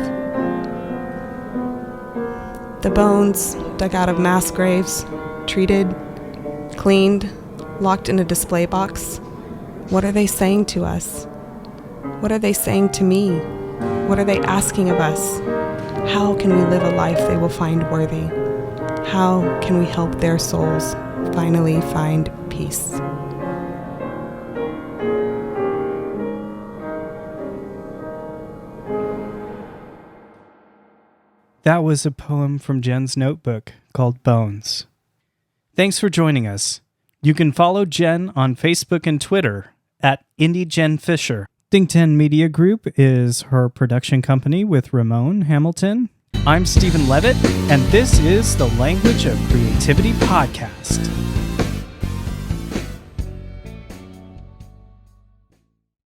The bones dug out of mass graves, treated, cleaned, locked in a display box. What are they saying to us? What are they saying to me? What are they asking of us? How can we live a life they will find worthy? How can we help their souls finally find peace? That was a poem from Jen's notebook called Bones. Thanks for joining us. You can follow Jen on Facebook and Twitter at Jen Fischer. Think 10 Media Group is her production company with Ramon Hamilton. I'm Stephen Levitt, and this is the Language of Creativity podcast.